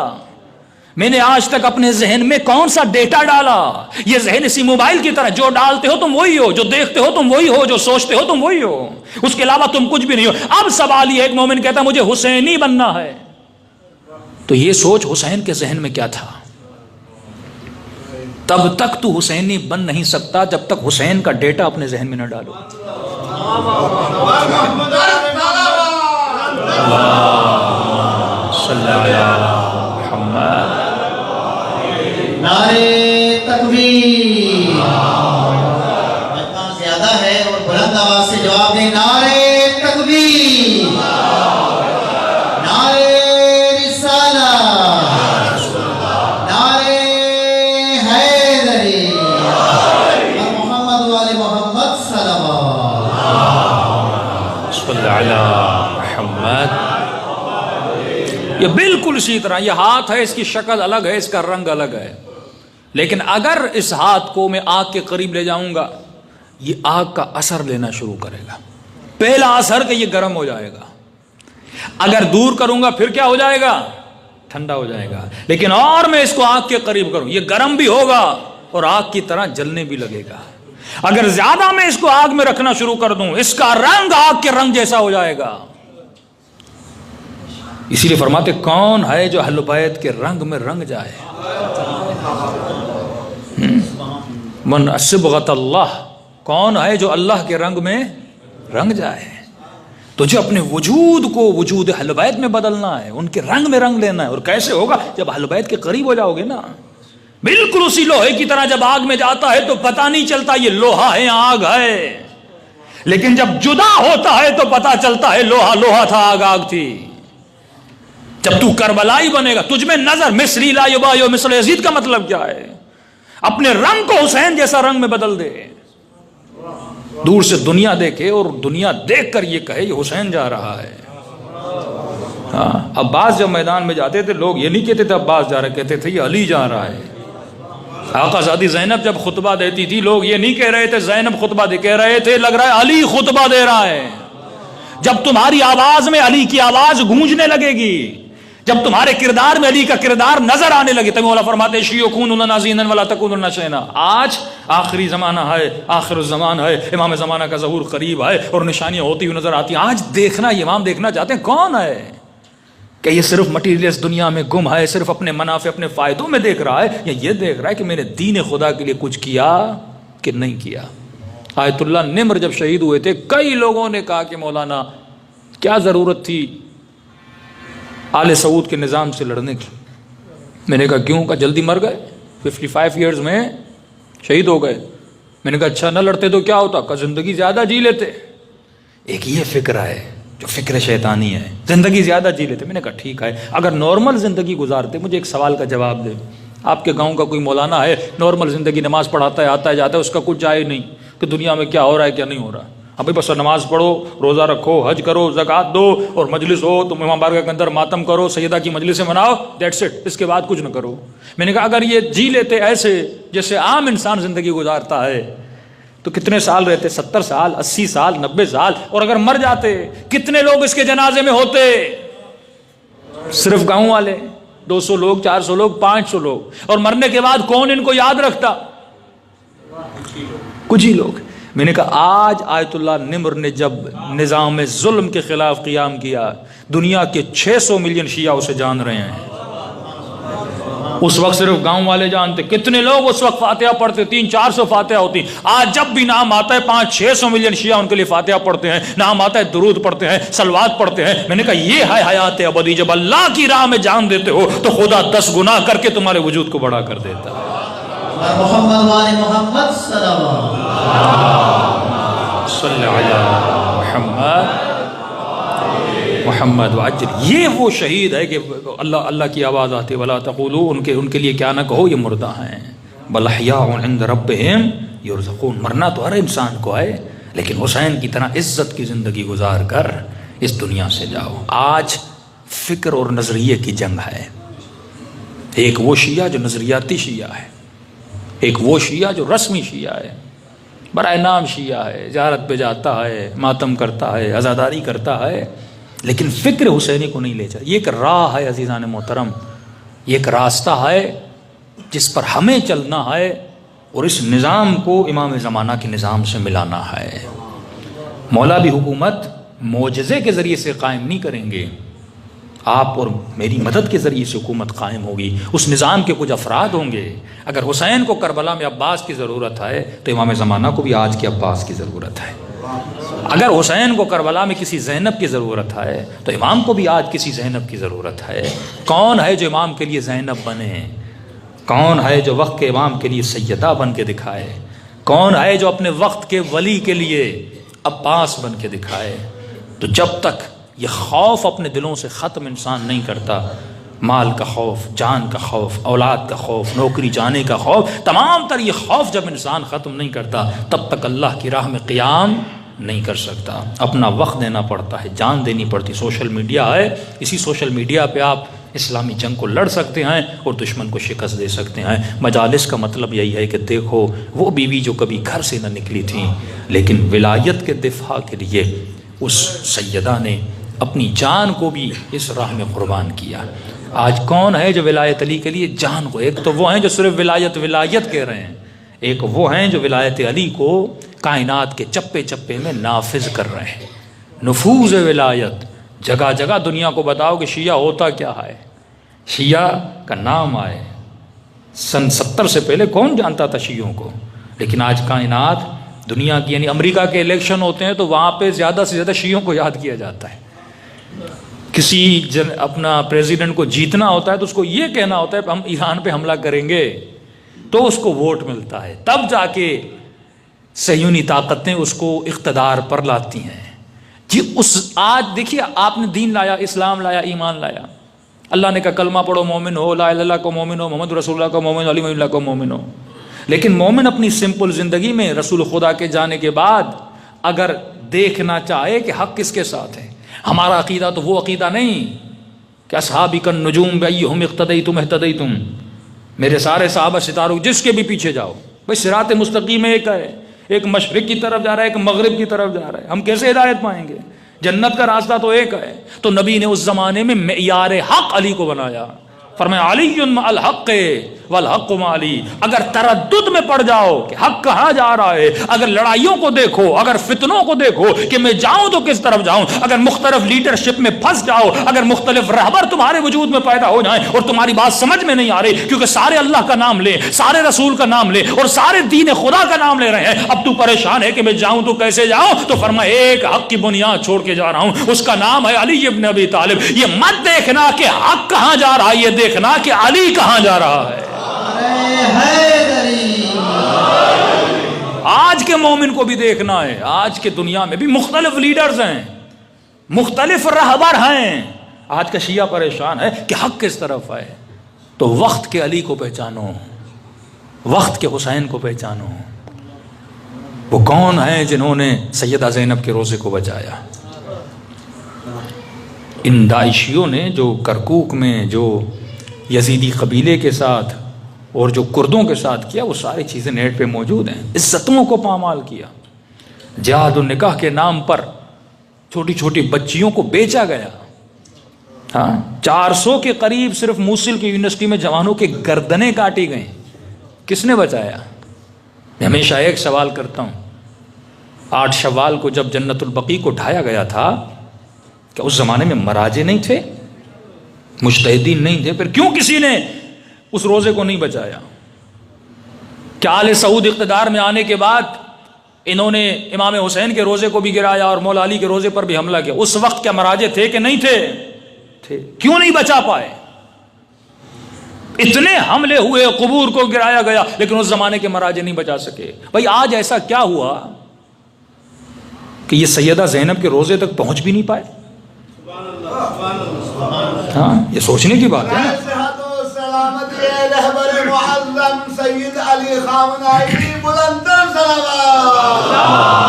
میں نے آج تک اپنے ذہن میں کون سا ڈیٹا ڈالا۔ یہ ذہن اسی موبائل کی طرح، جو ڈالتے ہو تم وہی ہو، جو دیکھتے ہو تم وہی ہو، جو سوچتے ہو تم وہی ہو، اس کے علاوہ تم کچھ بھی نہیں ہو۔ اب سوال یہ ایک مومن کہتا ہے مجھے حسینی بننا ہے، تو یہ سوچ حسین کے ذہن میں کیا تھا؟ تب تک تو حسینی بن نہیں سکتا جب تک حسین کا ڈیٹا اپنے ذہن میں نہ ڈالو۔ صلی اللہ محمد۔ نعرے تکبیر، مجمع زیادہ ہے اور بلند آواز سے جواب دیں، نعرے تکبیر، نعرے رسالت، نعرے حیدری، محمد وآل محمد صلوات۔ صلی اللہ محمد۔ یہ بالکل اسی طرح، یہ ہاتھ ہے، اس کی شکل الگ ہے، اس کا رنگ الگ ہے، لیکن اگر اس ہاتھ کو میں آگ کے قریب لے جاؤں گا یہ آگ کا اثر لینا شروع کرے گا۔ پہلا اثر کہ یہ گرم ہو جائے گا، اگر دور کروں گا پھر کیا ہو جائے گا؟ ٹھنڈا ہو جائے گا۔ لیکن اور میں اس کو آگ کے قریب کروں یہ گرم بھی ہوگا اور آگ کی طرح جلنے بھی لگے گا۔ اگر زیادہ میں اس کو آگ میں رکھنا شروع کر دوں اس کا رنگ آگ کے رنگ جیسا ہو جائے گا۔ اسی لیے فرماتے کون ہے جو اہل بیت کے رنگ میں رنگ جائے؟ من صبغۃ اللہ، کون ہے جو اللہ کے رنگ میں رنگ جائے؟ تو جو اپنے وجود کو وجود اہل بیت میں بدلنا ہے، ان کے رنگ میں رنگ لینا ہے۔ اور کیسے ہوگا؟ جب اہل بیت کے قریب ہو جاؤ گے نا، بالکل اسی لوہے کی طرح جب آگ میں جاتا ہے تو پتہ نہیں چلتا یہ لوہا ہے یا آگ ہے، لیکن جب جدا ہوتا ہے تو پتہ چلتا ہے لوہا لوہا تھا، آگ آگ تھی۔ جب تو کربلائی بنے گا تجھ میں نظر مثلی لا یبایع مثل یزید کا مطلب کیا ہے؟ اپنے رنگ کو حسین جیسا رنگ میں بدل دے، دور سے دنیا دیکھے اور دنیا دیکھ کر یہ کہے یہ حسین جا رہا ہے۔ ہاں، عباس جب میدان میں جاتے تھے لوگ یہ نہیں کہتے تھے عباس جا رہا، کہتے تھے یہ علی جا رہا ہے۔ آقا زادی زینب جب خطبہ دیتی تھی لوگ یہ نہیں کہہ رہے تھے زینب خطبہ دے، کہہ رہے تھے لگ رہا ہے علی خطبہ دے رہا ہے۔ جب تمہاری آواز میں علی کی آواز گونجنے لگے گی، جب تمہارے کردار میں علی کا کردار نظر آنے لگے تو مولا فرماتے شیعون نازینا ولا تکونن شینا. آج آخری زمانہ ہے، آخر الزمان ہے، امام زمانہ کا ظہور قریب ہے اور نشانیاں ہوتی ہوئی نظر آتی ہیں. آج دیکھنا، یہ امام دیکھنا چاہتے ہیں کون ہے، کہ یہ صرف مٹیریلس دنیا میں گم ہے، صرف اپنے منافع اپنے فائدوں میں دیکھ رہا ہے، یا یہ دیکھ رہا ہے کہ میں نے دین خدا کے لیے کچھ کیا کہ نہیں کیا. آیت اللہ نمر جب شہید ہوئے تھے، کئی لوگوں نے کہا کہ مولانا کیا ضرورت تھی آل سعود کے نظام سے لڑنے کی. میں نے کہا کیوں؟ کہا جلدی مر گئے، 55 ایئرز میں شہید ہو گئے. میں نے کہا اچھا نہ لڑتے تو کیا ہوتا؟ کہا زندگی زیادہ جی لیتے. ایک یہ فکر ہے جو فکر شیطانی ہے، زندگی زیادہ جی لیتے. میں نے کہا ٹھیک ہے، اگر نارمل زندگی گزارتے. مجھے ایک سوال کا جواب دے، آپ کے گاؤں کا کوئی مولانا ہے نارمل زندگی، نماز پڑھاتا ہے، آتا ہے جاتا ہے، اس کا کچھ جائے نہیں کہ دنیا میں کیا ہو رہا ہے کیا نہیں ہو رہا. ابھی بس نماز پڑھو، روزہ رکھو، حج کرو، زکوٰۃ دو، اور مجلس ہو تو امام بارگاہ کے اندر ماتم کرو، سیدہ کی مجلسیں مناؤ، دیٹس اٹ، اس کے بعد کچھ نہ کرو. میں نے کہا اگر یہ جی لیتے ایسے جیسے عام انسان زندگی گزارتا ہے تو کتنے سال رہتے؟ 70 سال، 80 سال، 90 سال. اور اگر مر جاتے کتنے لوگ اس کے جنازے میں ہوتے؟ صرف گاؤں والے 200 لوگ، 400 لوگ، 500 لوگ. اور مرنے کے بعد کون ان کو یاد رکھتا؟ کچھ ہی لوگ. میں نے کہا آج آیت اللہ نمر نے جب نظام ظلم کے خلاف قیام کیا، دنیا کے 600 ملین شیعہ اسے جان رہے ہیں. اس وقت صرف گاؤں والے جانتے. کتنے لوگ اس وقت فاتحہ پڑھتے؟ 300-400 فاتحہ ہوتی. آج جب بھی نام آتا ہے 500-600 ملین شیعہ ان کے لیے فاتحہ پڑھتے ہیں، نام آتا ہے درود پڑھتے ہیں، صلوات پڑھتے ہیں. میں نے کہا یہ ہے حیات ابدی. جب اللہ کی راہ میں جان دیتے ہو تو خدا 10 گنا کر کے تمہارے وجود کو بڑا کر دیتا ہے. محمد وآل محمد صلوات صلی علی محمد وعجل. یہ وہ شہید ہے کہ اللہ کی آواز آتی ولا تقولوا، ان کے لیے کیا نہ کہو یہ مردہ ہیں، بل احیاء عند ربہم یرزقون. مرنا تو ہر انسان کو ہے، لیکن حسین کی طرح عزت کی زندگی گزار کر اس دنیا سے جاؤ. آج فکر اور نظریے کی جنگ ہے. ایک وہ شیعہ جو نظریاتی شیعہ ہے، ایک وہ شیعہ جو رسمی شیعہ ہے، برائے نام شیعہ ہے، زیارت پہ جاتا ہے، ماتم کرتا ہے، عزاداری کرتا ہے، لیکن فکر حسینی کو نہیں لے جاتا. یہ ایک راہ ہے عزیزان محترم، یہ ایک راستہ ہے جس پر ہمیں چلنا ہے اور اس نظام کو امام زمانہ کے نظام سے ملانا ہے. مولا بھی حکومت معجزے کے ذریعے سے قائم نہیں کریں گے، آپ اور میری مدد کے ذریعے سے حکومت قائم ہوگی. اس نظام کے کچھ افراد ہوں گے. اگر حسین کو کربلا میں عباس کی ضرورت ہے تو امام زمانہ کو بھی آج کے عباس کی ضرورت ہے. اگر حسین کو کربلا میں کسی زینب کی ضرورت ہے تو امام کو بھی آج کسی زینب کی ضرورت ہے. کون ہے جو امام کے لیے زینب بنے؟ کون ہے جو وقت کے امام کے لیے سیدہ بن کے دکھائے؟ کون ہے جو اپنے وقت کے ولی کے لیے عباس بن کے دکھائے؟ تو جب تک یہ خوف اپنے دلوں سے ختم انسان نہیں کرتا، مال کا خوف، جان کا خوف، اولاد کا خوف، نوکری جانے کا خوف، تمام تر یہ خوف جب انسان ختم نہیں کرتا تب تک اللہ کی راہ میں قیام نہیں کر سکتا. اپنا وقت دینا پڑتا ہے، جان دینی پڑتی. سوشل میڈیا ہے، اسی سوشل میڈیا پہ آپ اسلامی جنگ کو لڑ سکتے ہیں اور دشمن کو شکست دے سکتے ہیں. مجالس کا مطلب یہی ہے کہ دیکھو وہ بیوی جو کبھی گھر سے نہ نکلی تھیں لیکن ولایت کے دفاع کے لیے اس سیدہ نے اپنی جان کو بھی اس راہ میں قربان کیا. آج کون ہے جو ولایت علی کے لیے جان کو؟ ایک تو وہ ہیں جو صرف ولایت کہہ رہے ہیں، ایک وہ ہیں جو ولایت علی کو کائنات کے چپے چپے میں نافذ کر رہے ہیں. نفوذ ولایت جگہ جگہ. دنیا کو بتاؤ کہ شیعہ ہوتا کیا ہے. شیعہ کا نام آئے سن 70 سے پہلے کون جانتا تھا شیعوں کو، لیکن آج کائنات دنیا کی، یعنی امریکہ کے الیکشن ہوتے ہیں تو وہاں پہ زیادہ سے زیادہ شیعوں کو یاد کیا جاتا ہے. کسی اپنا پریزیڈنٹ کو جیتنا ہوتا ہے تو اس کو یہ کہنا ہوتا ہے کہ ہم ایران پہ حملہ کریں گے، تو اس کو ووٹ ملتا ہے، تب جا کے صہیونی طاقتیں اس کو اقتدار پر لاتی ہیں. جی آج دیکھیے آپ نے دین لایا، اسلام لایا، ایمان لایا. اللہ نے کہا کلمہ پڑھو مومن ہو، لا الہ الا اللہ کو مومن ہو، محمد رسول اللہ کو مومن ہو، علی ولی اللہ کو مومن ہو. لیکن مومن اپنی سمپل زندگی میں رسول خدا کے جانے کے بعد اگر دیکھنا چاہے کہ حق کس کے ساتھ ہے، ہمارا عقیدہ تو وہ عقیدہ نہیں کہ اصحابی کا نجوم بایہم اقتدیتم اہتدیتم، میرے سارے صحابہ ستاروں جس کے بھی پیچھے جاؤ. بھائی صراط مستقیم ایک ہے، ایک مشرق کی طرف جا رہا ہے، ایک مغرب کی طرف جا رہا ہے. ہم کیسے ہدایت پائیں گے؟ جنت کا راستہ تو ایک ہے. تو نبی نے اس زمانے میں معیار حق علی کو بنایا. فرمایا علی مع الحق والحق مع علی. اگر تردد میں پڑ جاؤ کہ حق کہاں جا رہا ہے، اگر لڑائیوں کو دیکھو، اگر فتنوں کو دیکھو کہ میں جاؤں تو کس طرف جاؤں، اگر مختلف لیڈرشپ میں پھنس جاؤ، اگر مختلف رہبر تمہارے وجود میں پیدا ہو جائیں اور تمہاری بات سمجھ میں نہیں آ رہی کیونکہ سارے اللہ کا نام لے، سارے رسول کا نام لے اور سارے دین خدا کا نام لے رہے ہیں، اب تو پریشان ہے کہ میں جاؤں تو کیسے جاؤں، تو فرمایا ایک حق کی بنیاد چھوڑ کے جا رہا ہوں، اس کا نام ہے علی ابن ابی طالب. یہ مت دیکھنا کہ حق کہاں جا رہا ہے، یہ دیکھنا کہ علی کہاں جا رہا ہے. آج کے مومن کو بھی دیکھنا ہے. آج کے دنیا میں بھی مختلف لیڈرز ہیں، مختلف رہبر ہیں. آج کا شیعہ پریشان ہے کہ حق کس طرف ہے. تو وقت کے علی کو پہچانو، وقت کے حسین کو پہچانو. وہ کون ہیں جنہوں نے سیدہ زینب کے روزے کو بچایا؟ ان داعشیوں نے جو کرکوک میں جو یزیدی قبیلے کے ساتھ اور جو کردوں کے ساتھ کیا، وہ ساری چیزیں نیٹ پہ موجود ہیں. عزتوں کو پامال کیا. جہاد و نکاح کے نام پر چھوٹی چھوٹی بچیوں کو بیچا گیا. ہاں 400 کے قریب صرف موصل کی یونیورسٹی میں جوانوں کے گردنیں کاٹی گئیں. کس نے بچایا؟ میں ہمیشہ ایک سوال کرتا ہوں، 8 شوال کو جب جنت البقیع کو ڈھایا گیا تھا، کیا اس زمانے میں مراجع نہیں تھے، مجتہدین نہیں تھے؟ پھر کیوں کسی نے اس روزے کو نہیں بچایا؟ کیا آل سعود اقتدار میں آنے کے بعد انہوں نے امام حسین کے روزے کو بھی گرایا اور مولا علی کے روزے پر بھی حملہ کیا؟ اس وقت کیا مراجع تھے کہ نہیں تھے؟ تھے. کیوں نہیں بچا پائے؟ اتنے حملے ہوئے، قبور کو گرایا گیا، لیکن اس زمانے کے مراجع نہیں بچا سکے. بھائی آج ایسا کیا ہوا کہ یہ سیدہ زینب کے روزے تک پہنچ بھی نہیں پائے؟ ہاں یہ سوچنے کی بات ہے. سلامتی رہبر معظم سید علی خامنہئی بلندر صلوات.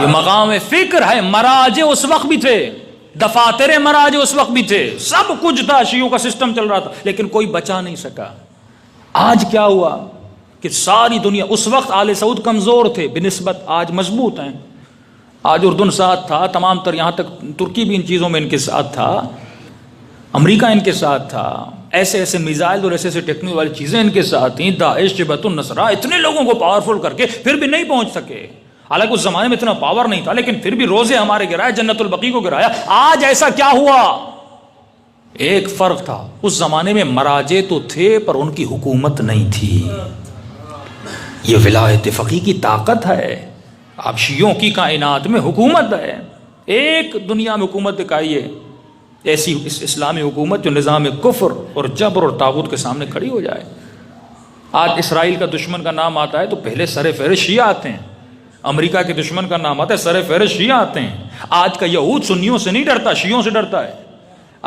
یہ مقام فکر ہے. مراجع اس وقت بھی تھے، دفاتر مراجع اس وقت بھی تھے، سب کچھ تھا، شیعوں کا سسٹم چل رہا تھا، لیکن کوئی بچا نہیں سکا. آج کیا ہوا کہ ساری دنیا، اس وقت آل سعود کمزور تھے بنسبت، آج مضبوط ہیں. آج اردن ساتھ تھا، تمام تر، یہاں تک ترکی بھی ان چیزوں میں ان کے ساتھ تھا، امریکہ ان کے ساتھ تھا، ایسے ایسے میزائل اور ایسے ایسے ٹیکنالوجی والی چیزیں ان کے ساتھ تھیں. داعش، جبہت النصرہ، اتنے لوگوں کو پاورفل کر کے پھر بھی نہیں پہنچ سکے. حالانکہ اس زمانے میں اتنا پاور نہیں تھا، لیکن پھر بھی روزے ہمارے گرائے، جنت البقیع کو گرایا. آج ایسا کیا ہوا؟ ایک فرق تھا، اس زمانے میں مراجع تو تھے پر ان کی حکومت نہیں تھی. یہ ولایت فقیہ کی طاقت ہے. آپ شیعوں کی کائنات میں حکومت ہے. ایک دنیا میں حکومت دکھائیے، ایسی اسلامی حکومت جو نظام کفر اور جبر اور طاغوت کے سامنے کھڑی ہو جائے. آج اسرائیل کا دشمن کا نام آتا ہے تو پہلے سر فہرست شیعہ آتے ہیں. امریکہ کے دشمن کا نام آتا ہے، سر فہرست شیعہ آتے ہیں. آج کا یہود سنیوں سے نہیں ڈرتا، شیعوں سے ڈرتا ہے.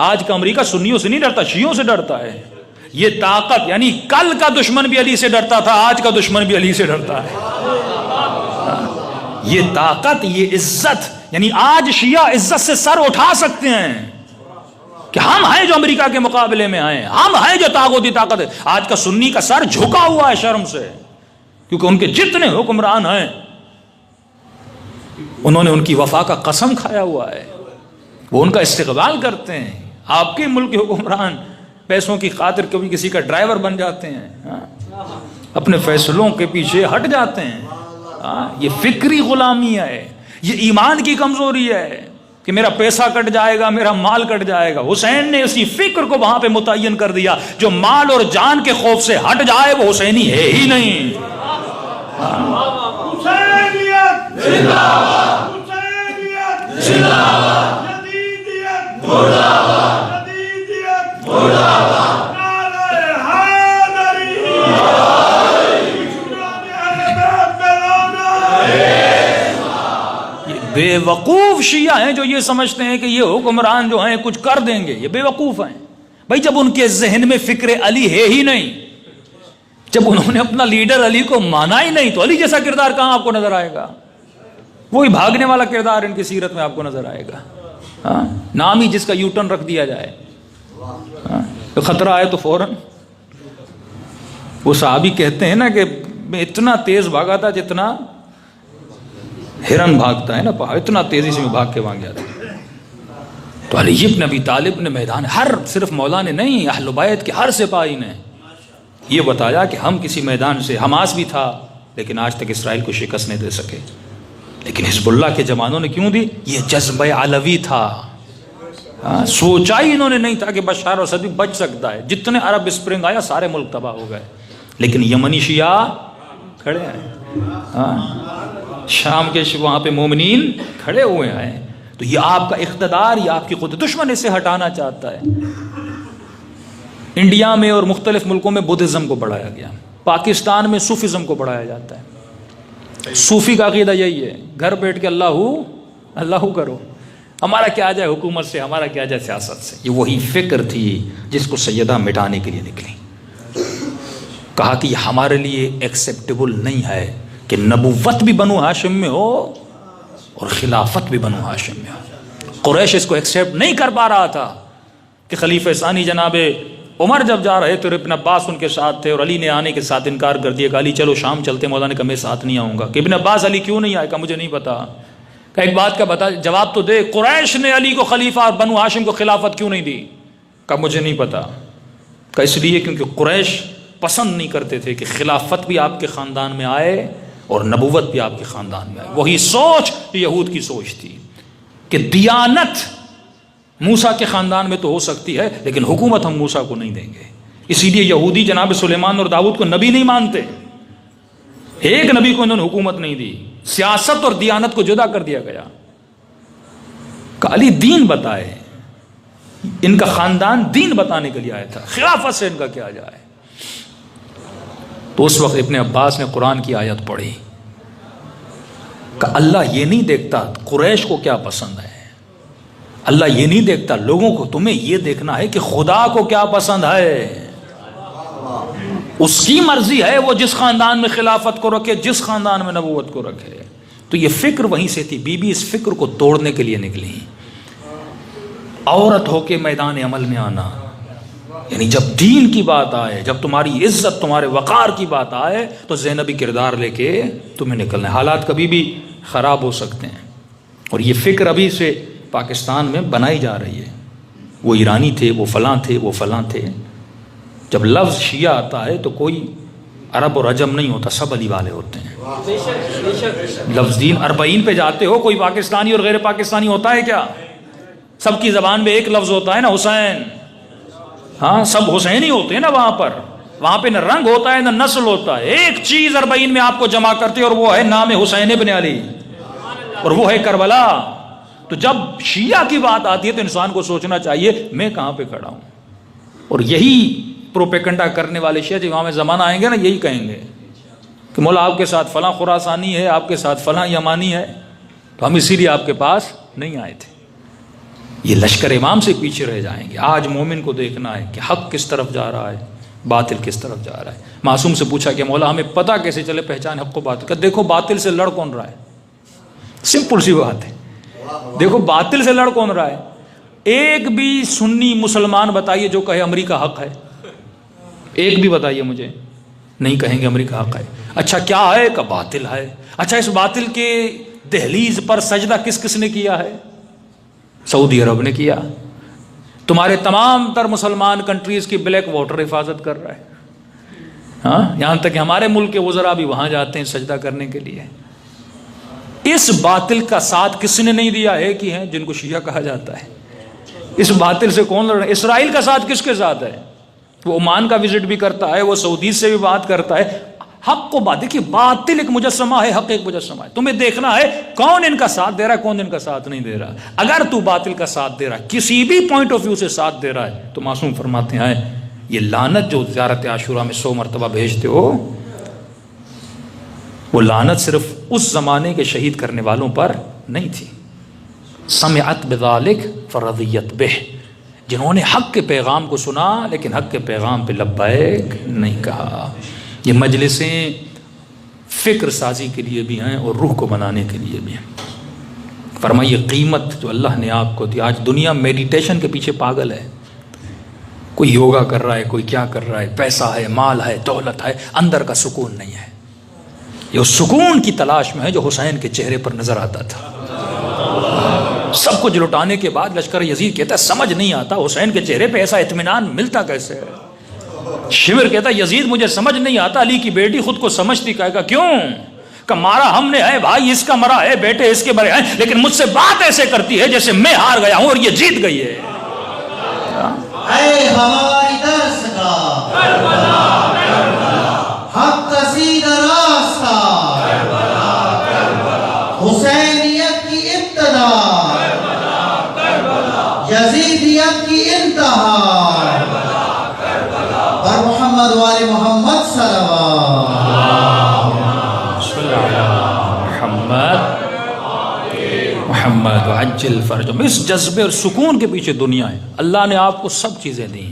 آج کا امریکہ سنیوں سے نہیں ڈرتا، شیعوں سے ڈرتا ہے. یہ طاقت، یعنی کل کا دشمن بھی علی سے ڈرتا تھا، آج کا دشمن بھی علی سے ڈرتا ہے. یہ طاقت، یہ عزت، یعنی آج شیعہ عزت سے سر اٹھا سکتے ہیں کہ ہم ہیں جو امریکہ کے مقابلے میں آئے، ہم ہیں جو طاغوتی طاقت ہے. آج کا سنی کا سر جھکا ہوا ہے شرم سے، کیونکہ ان کے جتنے حکمران ہیں انہوں نے ان کی وفا کا قسم کھایا ہوا ہے، وہ ان کا استقبال کرتے ہیں. آپ کے ملک کے حکمران پیسوں کی خاطر کبھی کسی کا ڈرائیور بن جاتے ہیں، اپنے فیصلوں کے پیچھے ہٹ جاتے ہیں. یہ فکری غلامی ہے، یہ ایمان کی کمزوری ہے کہ میرا پیسہ کٹ جائے گا، میرا مال کٹ جائے گا. حسین نے اسی فکر کو وہاں پہ متعین کر دیا، جو مال اور جان کے خوف سے ہٹ جائے وہ حسینی ہے ہی نہیں. بے وقوف شیعہ ہیں جو یہ سمجھتے ہیں کہ یہ حکمران جو ہیں کچھ کر دیں گے. یہ بے وقوف ہیں بھائی. جب ان کے ذہن میں فکر علی ہے ہی نہیں، جب انہوں نے اپنا لیڈر علی کو مانا ہی نہیں، تو علی جیسا کردار کہاں آپ کو نظر آئے گا؟ وہی بھاگنے والا کردار ان کی سیرت میں آپ کو نظر آئے گا. نام ہی جس کا یو ٹرن رکھ دیا جائے، خطرہ آئے تو فوراً. وہ صحابی کہتے ہیں نا کہ میں اتنا تیز بھاگا تھا جتنا ہرن بھاگتا ہے نا پہاڑ، اتنا تیزی سے میں بھاگ کے وہاں گیا تھا. تو علی بن ابی طالب نے میدان، ہر صرف مولا نے نہیں، اہل بیت کے ہر سپاہی نے یہ بتایا کہ ہم کسی میدان سے، حماس بھی تھا لیکن آج تک اسرائیل کو شکست نہیں دے سکے، لیکن حزب اللہ کے جوانوں نے کیوں دی؟ یہ جذبہ علوی تھا. سوچا ہی انہوں نے نہیں تھا کہ بشار اسد بھی بچ سکتا ہے. جتنے عرب اسپرنگ آیا سارے ملک تباہ ہو گئے، لیکن یمنی شیعہ کھڑے ہیں، شام کے وہاں پہ مومنین کھڑے ہوئے ہیں. تو یہ آپ کا اقتدار، یہ آپ کی قدرت. دشمن اسے ہٹانا چاہتا ہے. انڈیا میں اور مختلف ملکوں میں بدھزم کو بڑھایا گیا، پاکستان میں صوفیزم کو بڑھایا جاتا ہے. صوفی کا عقیدہ یہی ہے، گھر بیٹھ کے اللہ کرو، ہمارا کیا جائے حکومت سے، ہمارا کیا جائے سیاست سے. یہ وہی فکر تھی جس کو سیدہ مٹانے کے لیے نکلی. کہا کہ یہ ہمارے لیے ایکسیپٹیبل نہیں ہے کہ نبوت بھی بنو ہاشم میں ہو اور خلافت بھی بنو ہاشم میں ہو. قریش اس کو ایکسیپٹ نہیں کر پا رہا تھا کہ خلیفہ ثانی جناب عمر جب جا رہے تو ابن عباس ان کے ساتھ تھے، اور علی نے آنے کے ساتھ انکار کر دیا کہ علی چلو شام چلتے. مولا نے کہا میں ساتھ نہیں آؤں گا. کہ ابن عباس علی کیوں نہیں آئے؟ کہا مجھے نہیں پتا. کہ ایک بات کا بتا، جواب تو دے، قریش نے علی کو خلیفہ اور بنو ہاشم کو خلافت کیوں نہیں دی؟ کہا مجھے نہیں پتا. کہ اس لیے کیونکہ قریش پسند نہیں کرتے تھے کہ خلافت بھی آپ کے خاندان میں آئے اور نبوت بھی آپ کے خاندان میں آئے. وہی سوچ یہود کی سوچ تھی کہ دیانت موسیٰ کے خاندان میں تو ہو سکتی ہے لیکن حکومت ہم موسیٰ کو نہیں دیں گے. اسی لیے یہودی جناب سلیمان اور داؤد کو نبی نہیں مانتے. ایک نبی کو انہوں نے حکومت نہیں دی. سیاست اور دیانت کو جدا کر دیا گیا. کہ علی دین بتائے. ان کا خاندان دین بتانے کے لیے آیا تھا، خلافت سے ان کا کیا جائے. تو اس وقت ابن عباس نے قرآن کی آیت پڑھی کہ اللہ یہ نہیں دیکھتا قریش کو کیا پسند ہے، اللہ یہ نہیں دیکھتا لوگوں کو، تمہیں یہ دیکھنا ہے کہ خدا کو کیا پسند ہے. اس کی مرضی ہے وہ جس خاندان میں خلافت کو رکھے، جس خاندان میں نبوت کو رکھے. تو یہ فکر وہیں سے تھی. بی بی اس فکر کو توڑنے کے لیے نکلی. عورت ہو کے میدان عمل میں آنا، یعنی جب دین کی بات آئے، جب تمہاری عزت تمہارے وقار کی بات آئے تو زینبی کردار لے کے تمہیں نکلنا ہے. حالات کبھی بھی خراب ہو سکتے ہیں، اور یہ فکر ابھی سے پاکستان میں بنائی جا رہی ہے. وہ ایرانی تھے، وہ فلاں تھے، وہ فلاں تھے. جب لفظ شیعہ آتا ہے تو کوئی عرب اور عجم نہیں ہوتا، سب علی والے ہوتے ہیں. لفظ دین 40 پہ جاتے ہو، کوئی پاکستانی اور غیر پاکستانی ہوتا ہے کیا؟ سب کی زبان میں ایک لفظ ہوتا ہے نا، حسین. ہاں سب حسین ہی ہوتے ہیں نا وہاں پہ نہ رنگ ہوتا ہے نہ نسل ہوتا ہے. ایک چیز 40 میں آپ کو جمع کرتے اور وہ ہے نام حسین ابن علی، اور وہ ہے کربلا. تو جب شیعہ کی بات آتی ہے تو انسان کو سوچنا چاہیے میں کہاں پہ کھڑا ہوں. اور یہی پروپیگنڈا کرنے والے شیعہ جب ہمیں زمانہ آئیں گے نا، یہی کہیں گے کہ مولا آپ کے ساتھ فلاں خراسانی ہے، آپ کے ساتھ فلاں یمانی ہے، تو ہم اسی لیے آپ کے پاس نہیں آئے تھے. یہ لشکر امام سے پیچھے رہ جائیں گے. آج مومن کو دیکھنا ہے کہ حق کس طرف جا رہا ہے، باطل کس طرف جا رہا ہے. معصوم سے پوچھا کہ مولا ہمیں پتہ کیسے چلے پہچان حق و باطل کا؟ دیکھو باطل سے لڑ کون رہا ہے. سمپل سی بات ہے، دیکھو باطل سے لڑ کون رہا ہے. ایک بھی سنی مسلمان بتائیے جو کہے امریکہ حق ہے. ایک بھی بتائیے مجھے. نہیں کہیں گے امریکہ حق ہے. اچھا کیا ہے؟ کہ باطل ہے. اچھا اس باطل کے دہلیز پر سجدہ کس کس نے کیا ہے؟ سعودی عرب نے کیا. تمہارے تمام تر مسلمان کنٹریز کی بلیک واٹر حفاظت کر رہا ہے. ہاں یہاں تک کہ ہمارے ملک کے وزراء بھی وہاں جاتے ہیں سجدہ کرنے کے لیے. اس باطل کا ساتھ کس نے نہیں دیا؟ ایک ہی ہیں جن کو شیعہ کہا جاتا ہے. اس باطل سے کون لڑ رہا ہے؟ اسرائیل کا ساتھ کس کے ساتھ ہے؟ وہ عمان کا وزٹ بھی کرتا ہے، وہ سعودی سے بھی بات کرتا ہے. حق کو بات دیکھیے، باطل ایک مجسمہ ہے، حق ایک مجسمہ ہے. تمہیں دیکھنا ہے کون ان کا ساتھ دے رہا ہے، کون ان کا ساتھ نہیں دے رہا. اگر تو باطل کا ساتھ دے رہا ہے، کسی بھی پوائنٹ آف ویو سے ساتھ دے رہا ہے، تو معصوم فرماتے ہیں یہ لعنت جو زیارت عاشورہ میں 100 مرتبہ بھیجتے ہو، وہ لعنت صرف اس زمانے کے شہید کرنے والوں پر نہیں تھی. سمعت بذالک فرضیت بہ، جنہوں نے حق کے پیغام کو سنا لیکن حق کے پیغام پہ لبیک نہیں کہا. یہ مجلسیں فکر سازی کے لیے بھی ہیں اور روح کو بنانے کے لیے بھی ہیں. فرمائیے قیمت جو اللہ نے آپ کو دی. آج دنیا میڈیٹیشن کے پیچھے پاگل ہے. کوئی یوگا کر رہا ہے، کوئی کیا کر رہا ہے، پیسہ ہے، مال ہے، دولت ہے، اندر کا سکون نہیں ہے. یہ اس سکون کی تلاش میں ہے جو حسین کے چہرے پر نظر آتا تھا. سب کچھ لٹانے کے بعد لشکر یزید کہتا ہے سمجھ نہیں آتا حسین کے چہرے پہ ایسا اطمینان ملتا کیسے ہے. شمر کہتا ہے یزید مجھے سمجھ نہیں آتا، علی کی بیٹی خود کو سمجھتی، کہے گا کیوں؟ کہ مارا ہم نے ہے، بھائی اس کا مرا ہے، بیٹے اس کے مرے ہیں، لیکن مجھ سے بات ایسے کرتی ہے جیسے میں ہار گیا ہوں اور یہ جیت گئی ہے. اے ہماری درس کا حق سیدھا راستہ، حسینیت کی ابتدا، یزیدیت کی انتہا، اور محمد والے محمد صلوات. محمد عجل فرجهم. اس جذبے اور سکون کے پیچھے دنیا ہے. اللہ نے آپ کو سب چیزیں دی.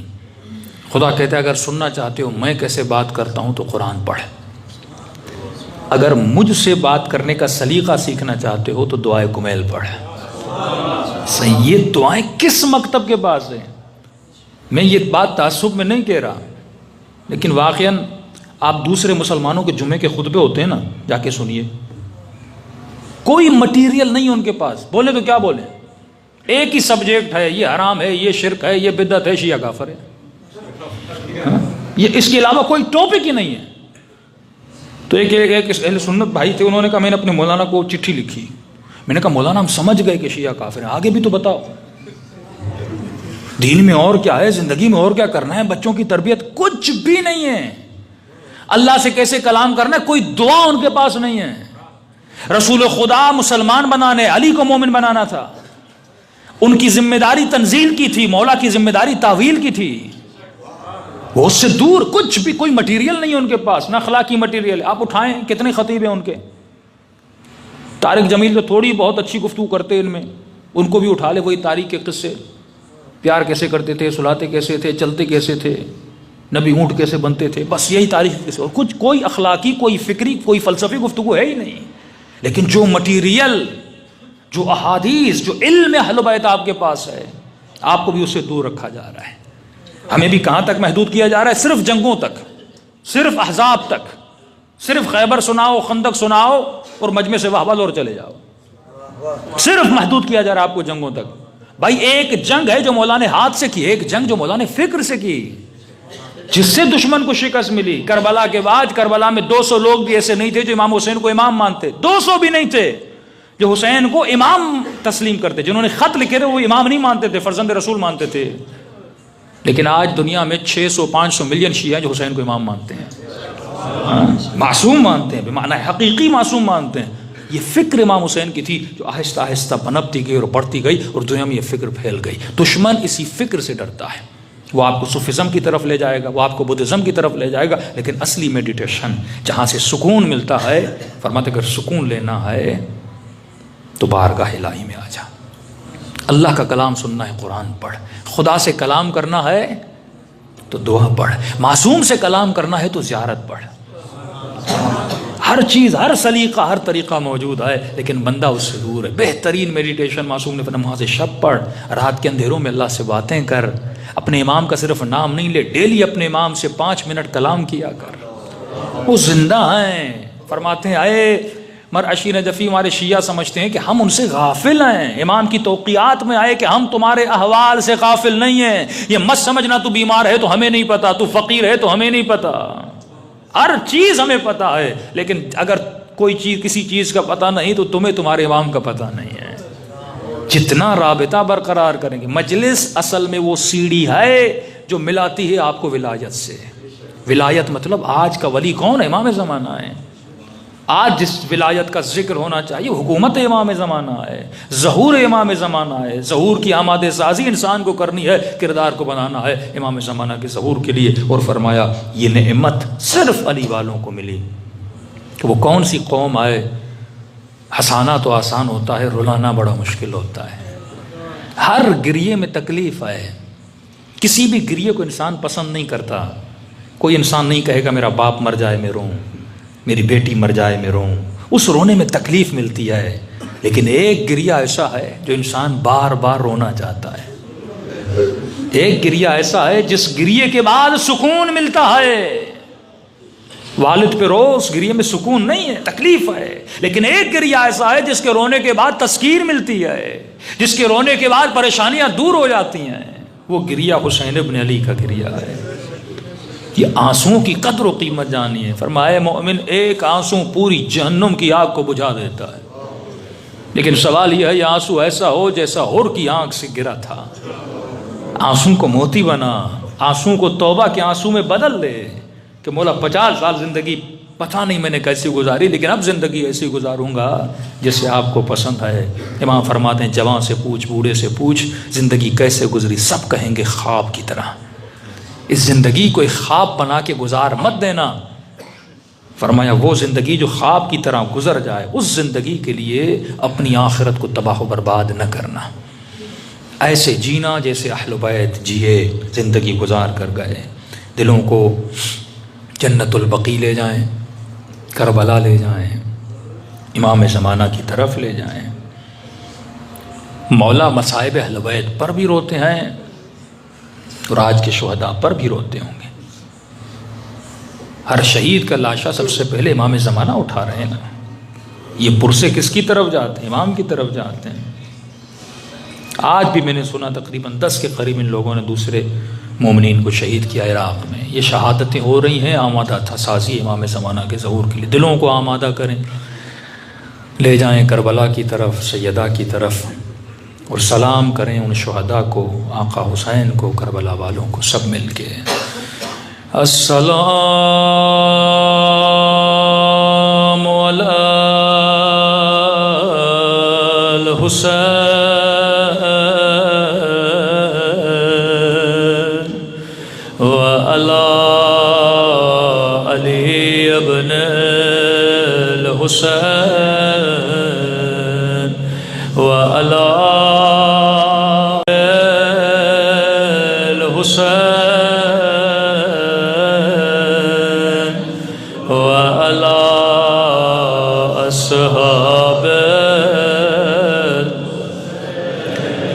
خدا کہتا ہے اگر سننا چاہتے ہو میں کیسے بات کرتا ہوں تو قرآن پڑھ. اگر مجھ سے بات کرنے کا سلیقہ سیکھنا چاہتے ہو تو دعائے کمیل پڑھ. صحیح، یہ دعائیں کس مکتب کے پاس ہیں؟ میں یہ بات تعصب میں نہیں کہہ رہا، لیکن واقعاً آپ دوسرے مسلمانوں کے جمعے کے خطبے ہوتے ہیں نا، جا کے سنیے. کوئی مٹیریل نہیں ان کے پاس، بولے تو کیا بولیں، ایک ہی سبجیکٹ ہے، یہ حرام ہے، یہ شرک ہے، یہ بدعت ہے، شیعہ کافر ہے. یہ اس کے علاوہ کوئی ٹاپک ہی نہیں ہے. تو ایک اہل سنت بھائی تھے، انہوں نے کہا میں نے اپنے مولانا کو چٹھی لکھی. میں نے کہا مولانا ہم سمجھ گئے کہ شیعہ کافر ہیں، آگے بھی تو بتاؤ، دین میں اور کیا ہے، زندگی میں اور کیا کرنا ہے، بچوں کی تربیت کچھ بھی نہیں ہے، اللہ سے کیسے کلام کرنا ہے، کوئی دعا ان کے پاس نہیں ہے. رسول خدا مسلمان بنانے، علی کو مومن بنانا تھا، ان کی ذمہ داری تنزیل کی تھی، مولا کی ذمہ داری تعویل کی تھی. وہ اس سے دور کچھ بھی، کوئی مٹیریل نہیں ہے ان کے پاس، نہ اخلاقی مٹیریل. آپ اٹھائیں کتنے خطیب ہیں ان کے. طارق جمیل جو تھوڑی بہت اچھی گفتگو کرتے ان میں، ان کو بھی اٹھا لے، وہی تاریخ کے قصے، پیار کیسے کرتے تھے، سلاتے کیسے تھے، چلتے کیسے تھے، نبی اونٹ کیسے بنتے تھے، بس یہی تاریخ کیسے. اور کچھ کوئی اخلاقی، کوئی فکری، کوئی فلسفی گفتگو ہے ہی نہیں. لیکن جو مٹیریل، جو احادیث، جو علم اہل بیت آپ کے پاس ہے، آپ کو بھی اس سے دور رکھا جا رہا ہے. ہمیں بھی کہاں تک محدود کیا جا رہا ہے؟ صرف جنگوں تک، صرف احزاب تک، صرف خیبر سناؤ، خندق سناؤ اور مجمع سے واہ اور چلے جاؤ. صرف محدود کیا جا رہا ہے آپ کو جنگوں تک. بھائی ایک جنگ ہے جو مولا نے ہاتھ سے کی، ایک جنگ جو مولا نے فکر سے کی، جس سے دشمن کو شکست ملی. کربلا کے بعد کربلا میں 200 لوگ بھی ایسے نہیں تھے جو امام حسین کو امام مانتے، 200 بھی نہیں تھے جو حسین کو امام تسلیم کرتے. جنہوں نے خط لکھے تھے وہ امام نہیں مانتے تھے، فرزند رسول مانتے تھے. لیکن آج دنیا میں 600-500 ملین شیعہ جو حسین کو امام مانتے ہیں، معصوم مانتے ہیں، بمعنی حقیقی معصوم مانتے ہیں. یہ فکر امام حسین کی تھی جو آہستہ آہستہ بنپتی گئی اور بڑھتی گئی اور دنیا میں یہ فکر پھیل گئی. دشمن اسی فکر سے ڈرتا ہے. وہ آپ کو صوفیزم کی طرف لے جائے گا، وہ آپ کو بدھزم کی طرف لے جائے گا، لیکن اصلی میڈیٹیشن جہاں سے سکون ملتا ہے، فرماتے اگر سکون لینا ہے تو بارگاہ الہی میں آ جا. اللہ کا کلام سننا ہے، قرآن پڑھ. خدا سے کلام کرنا ہے تو دعا پڑھ. معصوم سے کلام کرنا ہے تو زیارت پڑھ. ہر چیز، ہر سلیقہ، ہر طریقہ موجود ہے، لیکن بندہ اس سے دور ہے. بہترین میڈیٹیشن معصوم نے نماز شب پڑھ، رات کے اندھیروں میں اللہ سے باتیں کر. اپنے امام کا صرف نام نہیں لے، ڈیلی اپنے امام سے 5 منٹ کلام کیا کر. وہ زندہ ہیں. فرماتے ہیں اے مرعشی نجفی، ہمارے شیعہ سمجھتے ہیں کہ ہم ان سے غافل ہیں. امام کی توقیات میں آئے کہ ہم تمہارے احوال سے غافل نہیں ہیں. یہ مت سمجھنا تو بیمار ہے تو ہمیں نہیں پتا، تو فقیر ہے تو ہمیں نہیں پتا. ہر چیز ہمیں پتا ہے، لیکن اگر کوئی چیز، کسی چیز کا پتہ نہیں تو تمہیں تمہارے امام کا پتہ نہیں ہے. جتنا رابطہ برقرار کریں گے. مجلس اصل میں وہ سیڑھی ہے جو ملاتی ہے آپ کو ولایت سے. ولایت مطلب آج کا ولی کون ہے؟ امام زمانہ ہے. آج جس ولایت کا ذکر ہونا چاہیے حکومت امام زمانہ ہے، ظہور امام زمانہ ہے. ظہور کی آمادہ سازی انسان کو کرنی ہے، کردار کو بنانا ہے امام زمانہ کے ظہور کے لیے. اور فرمایا یہ نعمت صرف علی والوں کو ملی. کہ وہ کون سی قوم آئے، ہنسانا تو آسان ہوتا ہے، رلانا بڑا مشکل ہوتا ہے. ہر گریے میں تکلیف ہے. کسی بھی گریے کو انسان پسند نہیں کرتا. کوئی انسان نہیں کہے گا میرا باپ مر جائے میں روں، میری بیٹی مر جائے میں روں. اس رونے میں تکلیف ملتی ہے، لیکن ایک گریہ ایسا ہے جو انسان بار بار رونا چاہتا ہے. ایک گریہ ایسا ہے جس گریے کے بعد سکون ملتا ہے. والد پہ رو، اس گریے میں سکون نہیں ہے، تکلیف ہے، لیکن ایک گریہ ایسا ہے جس کے رونے کے بعد تسکین ملتی ہے، جس کے رونے کے بعد پریشانیاں دور ہو جاتی ہیں، وہ گریہ حسین ابن علی کا گریہ ہے۔ یہ آنسوؤں کی قدر و قیمت جانی ہے۔ فرمایا مومن ایک آنسو پوری جہنم کی آگ کو بجھا دیتا ہے، لیکن سوال یہ ہے یہ آنسو ایسا ہو جیسا ہور کی آنکھ سے گرا تھا۔ آنسو کو موتی بنا، آنسو کو توبہ کے آنسو میں بدل لے کہ مولا 50 سال زندگی پتہ نہیں میں نے کیسی گزاری، لیکن اب زندگی ایسی گزاروں گا جیسے آپ کو پسند ہے۔ امام فرماتے ہیں جوان سے پوچھ، بوڑھے سے پوچھ، زندگی کیسے گزری، سب کہیں گے خواب کی طرح۔ اس زندگی کو ایک خواب بنا کے گزار مت دینا۔ فرمایا وہ زندگی جو خواب کی طرح گزر جائے، اس زندگی کے لیے اپنی آخرت کو تباہ و برباد نہ کرنا۔ ایسے جینا جیسے اہل بیت جیے، زندگی گزار کر گئے۔ دلوں کو جنت البقیع لے جائیں، کربلا لے جائیں، امام زمانہ کی طرف لے جائیں۔ مولا مصائب اہل بیت پر بھی روتے ہیں اور آج کے شہداء پر بھی روتے ہوں گے۔ ہر شہید کا لاشا سب سے پہلے امام زمانہ اٹھا رہے ہیں نا۔ یہ پرسے کس کی طرف جاتے ہیں؟ امام کی طرف جاتے ہیں۔ آج بھی میں نے سنا تقریباً 10 کے قریب ان لوگوں نے دوسرے مومنین کو شہید کیا عراق میں۔ یہ شہادتیں ہو رہی ہیں، آمادہ تھا سازی امام زمانہ کے ظہور کے لیے۔ دلوں کو آمادہ کریں، لے جائیں کربلا کی طرف، سیدہ کی طرف، اور سلام کریں ان شہداء کو، آقا حسین کو، کربلا والوں کو، سب مل کے السلام علی الحسین وعلی علی ابن الحسین وعلی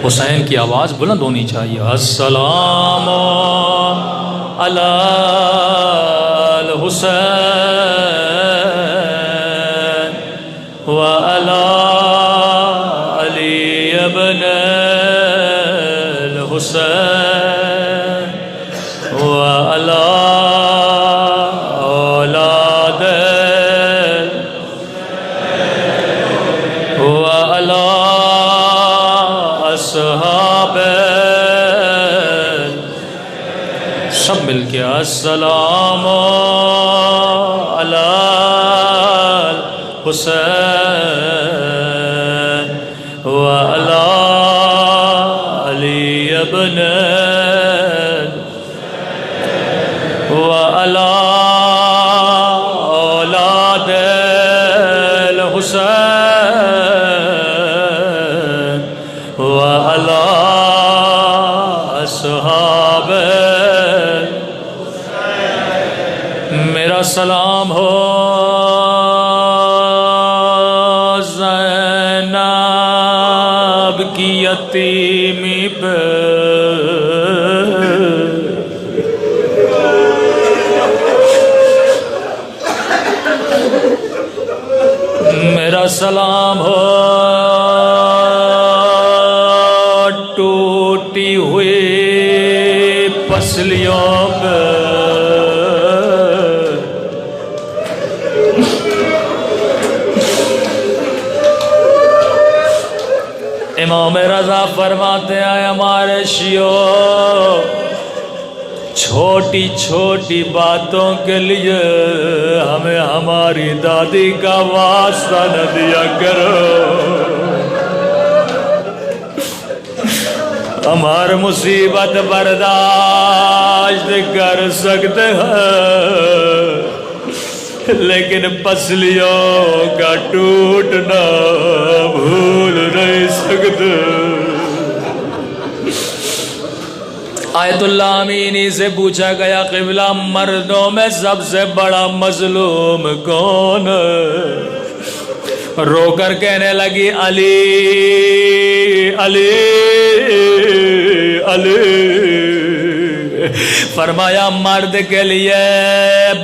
حسین کی آواز بلند ہونی چاہیے۔ السلام علی الحسین وعلی علی ابن الحسین وعلی اولاد وعلی اصحاب، سب مل کے السلام علی الحسین وعلی علی ابن وعلی اولاد الحسین وعلی اصحاب، میرا سلام ہو زینب کی یتیمی پہ، میرا سلام ہو ٹوٹی ہوئی پسلیوں پہ، امام رضا فرماتے ہیں ہمارے شیعوں چھوٹی چھوٹی باتوں کے لیے ہمیں ہماری دادی کا واسطہ نہ دیا کرو، ہمارے مصیبت برداشت کر سکتے ہیں لیکن پسلیوں کا ٹوٹنا بھول نہیں سکتے۔ آیت اللہ امینی سے پوچھا گیا قبلہ مردوں میں سب سے بڑا مظلوم کون ہے؟ رو کر کہنے لگی علی علی علی، فرمایا مرد کے لیے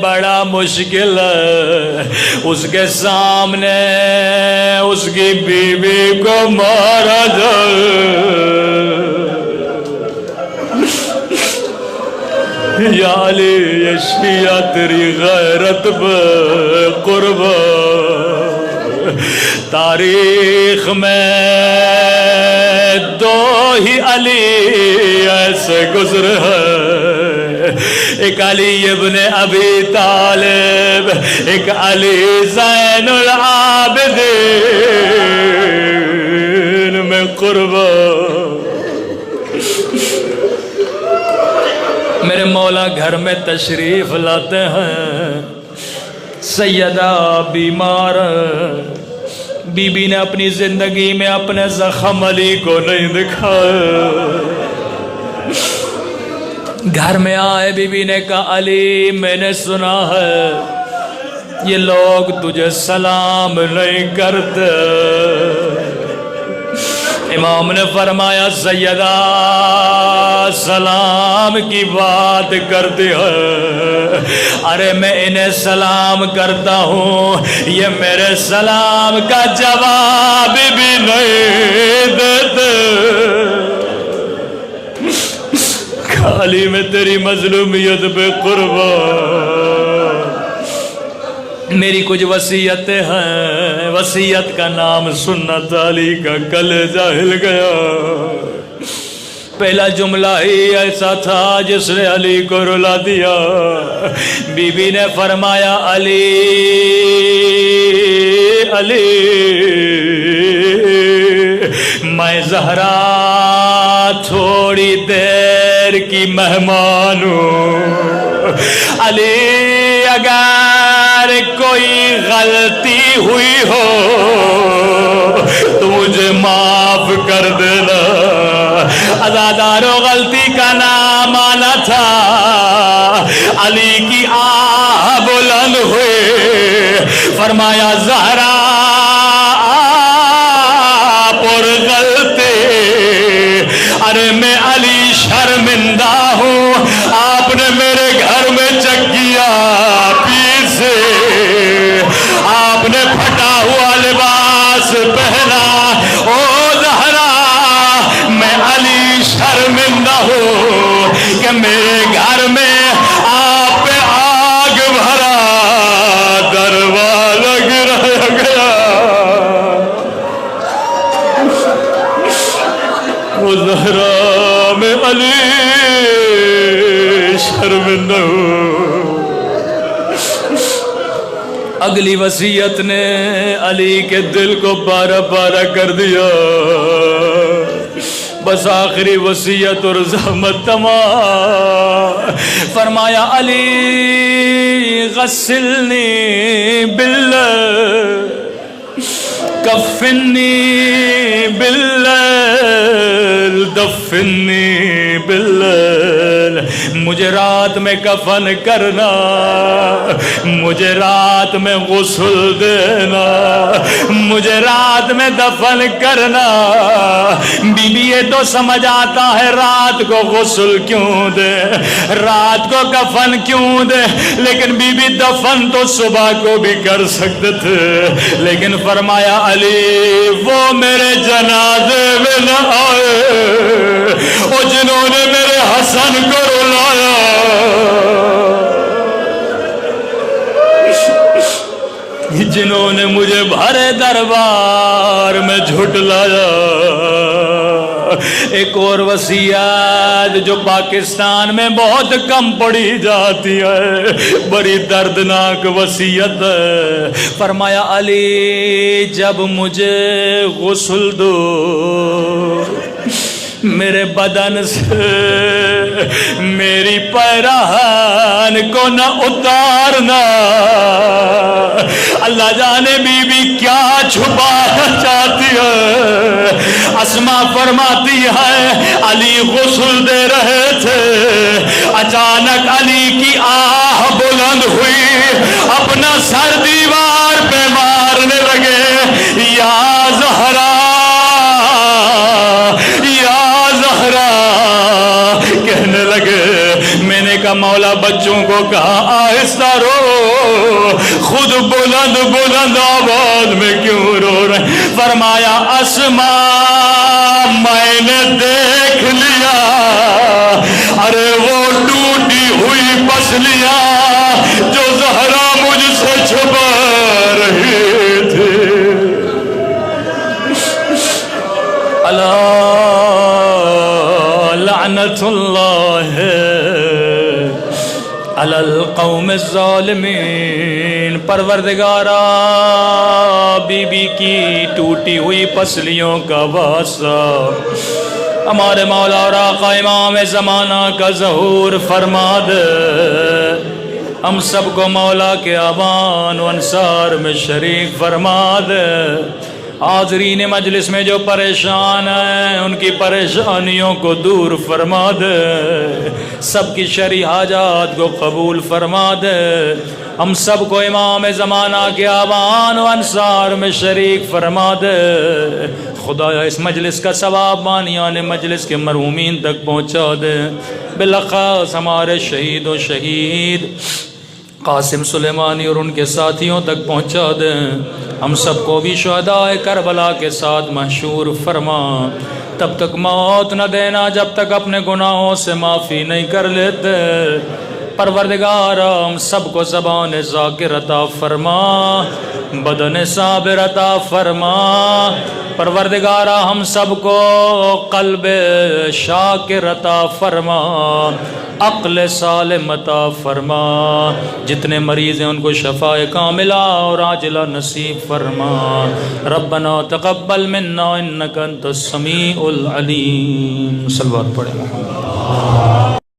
بڑا مشکل ہے اس کے سامنے اس کی بیوی کو مارا جائے. یا علی یہ شیعہ تیری غیرت پہ قربان. تاریخ میں دو ہی علی ایسے گزرے ہیں, ایک علی ابن ابی طالب, ایک علی زین العابدین میں قربان. میرے مولا گھر میں تشریف لاتے ہیں, سیدہ بیمار, بی بی نے اپنی زندگی میں اپنے زخم علی کو نہیں دکھایا. گھر میں آئے بی بی نے کہا علی میں نے سنا ہے یہ لوگ تجھے سلام نہیں کرتے. امام نے فرمایا سیدہ سلام کی بات کرتی ہے, ارے میں انہیں سلام کرتا ہوں یہ میرے سلام کا جواب بھی نہیں دیتے. خالی میں تیری مظلومیت پہ قربان. میری کچھ وصیتیں ہیں, وصیت کا نام سنت علی کا کلیجہ ہل گیا. پہلا جملہ ہی ایسا تھا جس نے علی کو رلا دیا. بی بی نے فرمایا علی علی میں زہرا تھوڑی دیر کی مہمان ہوں. علی اگر کوئی غلطی ہوئی ہو تو مجھے معاف کر دینا. عزادارو غلطی کا نام آنا تھا. علی کی آہ بلند ہوئے, فرمایا زہرا پر غلطی, ارے میں علی شرمندہ ہوں, آپ نے میرے گھر میں چکیا پیسے, آپ نے پھٹا ہوا لباس پہنا. او زہرا میں علی شرمندہ ہوں کہ میرے گھر میں آپ پہ آگ بھرا دروازہ گرایا گیا. او زہرا میں علی شرمندہ ہوں. اگلی وصیت نے علی کے دل کو پارا پارا کر دیا. بس آخری وصیت اور زحمت تمام. فرمایا علی غسلنی باللیل کفنی باللیل دفنی باللیل. مجھے رات میں کفن کرنا, مجھے رات میں غسل دینا, مجھے رات میں دفن کرنا. بی بی یہ تو سمجھ آتا ہے رات کو غسل کیوں دے, رات کو کفن کیوں دے, لیکن بی بی دفن تو صبح کو بھی کر سکتے تھے. لیکن فرمایا علی وہ میرے جنازے میں نہ آئے وہ جنہوں نے میرے حسن کو رلایا, جنہوں نے مجھے بھرے دربار میں جھٹلایا. ایک اور وصیت جو پاکستان میں بہت کم پڑھی جاتی ہے, بڑی دردناک وصیت ہے. فرمایا علی جب مجھے غسل دو میرے بدن سے میری پیراہن کو نہ اتارنا. اللہ جانے بی بی کیا چھپانا چاہتی ہے. اسما فرماتی ہے علی غسل دے رہے تھے, اچانک علی کی آہ بلند ہوئی, اپنا سر دیوار پہ مارنے لگے. یا زہرا یا زہرا کہنے لگے بچوں کو کہا آہستہ رو، خود بلند بلند آواز میں کیوں رو رہے؟ فرمایا اسماء میں نے دیکھ لیا، ارے وہ ٹوٹی ہوئی پسلیاں جو زہرا مجھ سے چھپا رہے تھے۔ اللہ لعنت اللہ علی القوم الظالمین۔ پروردگارا بی بی کی ٹوٹی ہوئی پسلیوں کا واسطہ ہمارے مولا اور آقا امام زمانہ کا ظہور فرما دے، ہم سب کو مولا کے اعوان و انصار میں شریک فرما دے۔ حاضرین مجلس میں جو پریشان ہیں ان کی پریشانیوں کو دور فرما دے، سب کی شرعی حاجات کو قبول فرما دے، ہم سب کو امام زمانہ کے اعوان و انصار میں شریک فرما دے۔ خدایا اس مجلس کا ثواب بانیان مجلس کے مرحومین تک پہنچا دے، بالاخص ہمارے شہید و شہید قاسم سلیمانی اور ان کے ساتھیوں تک پہنچا دیں، ہم سب کو بھی شہداء کربلا کے ساتھ محشور فرما۔ تب تک موت نہ دینا جب تک اپنے گناہوں سے معافی نہیں کر لیتے۔ پروردگار ہم سب کو زبان ذاکر عطا فرما، بدن صابر عطا فرما۔ پروردگار ہم سب کو قلب شاکر عطا فرما، عقل سالم عطا فرما۔ جتنے مریض ہیں ان کو شفاء کاملہ اور عاجلہ نصیب فرما۔ ربنا تقبل منا انک انت السمیع العلیم۔ صلوات پڑھیں محمد۔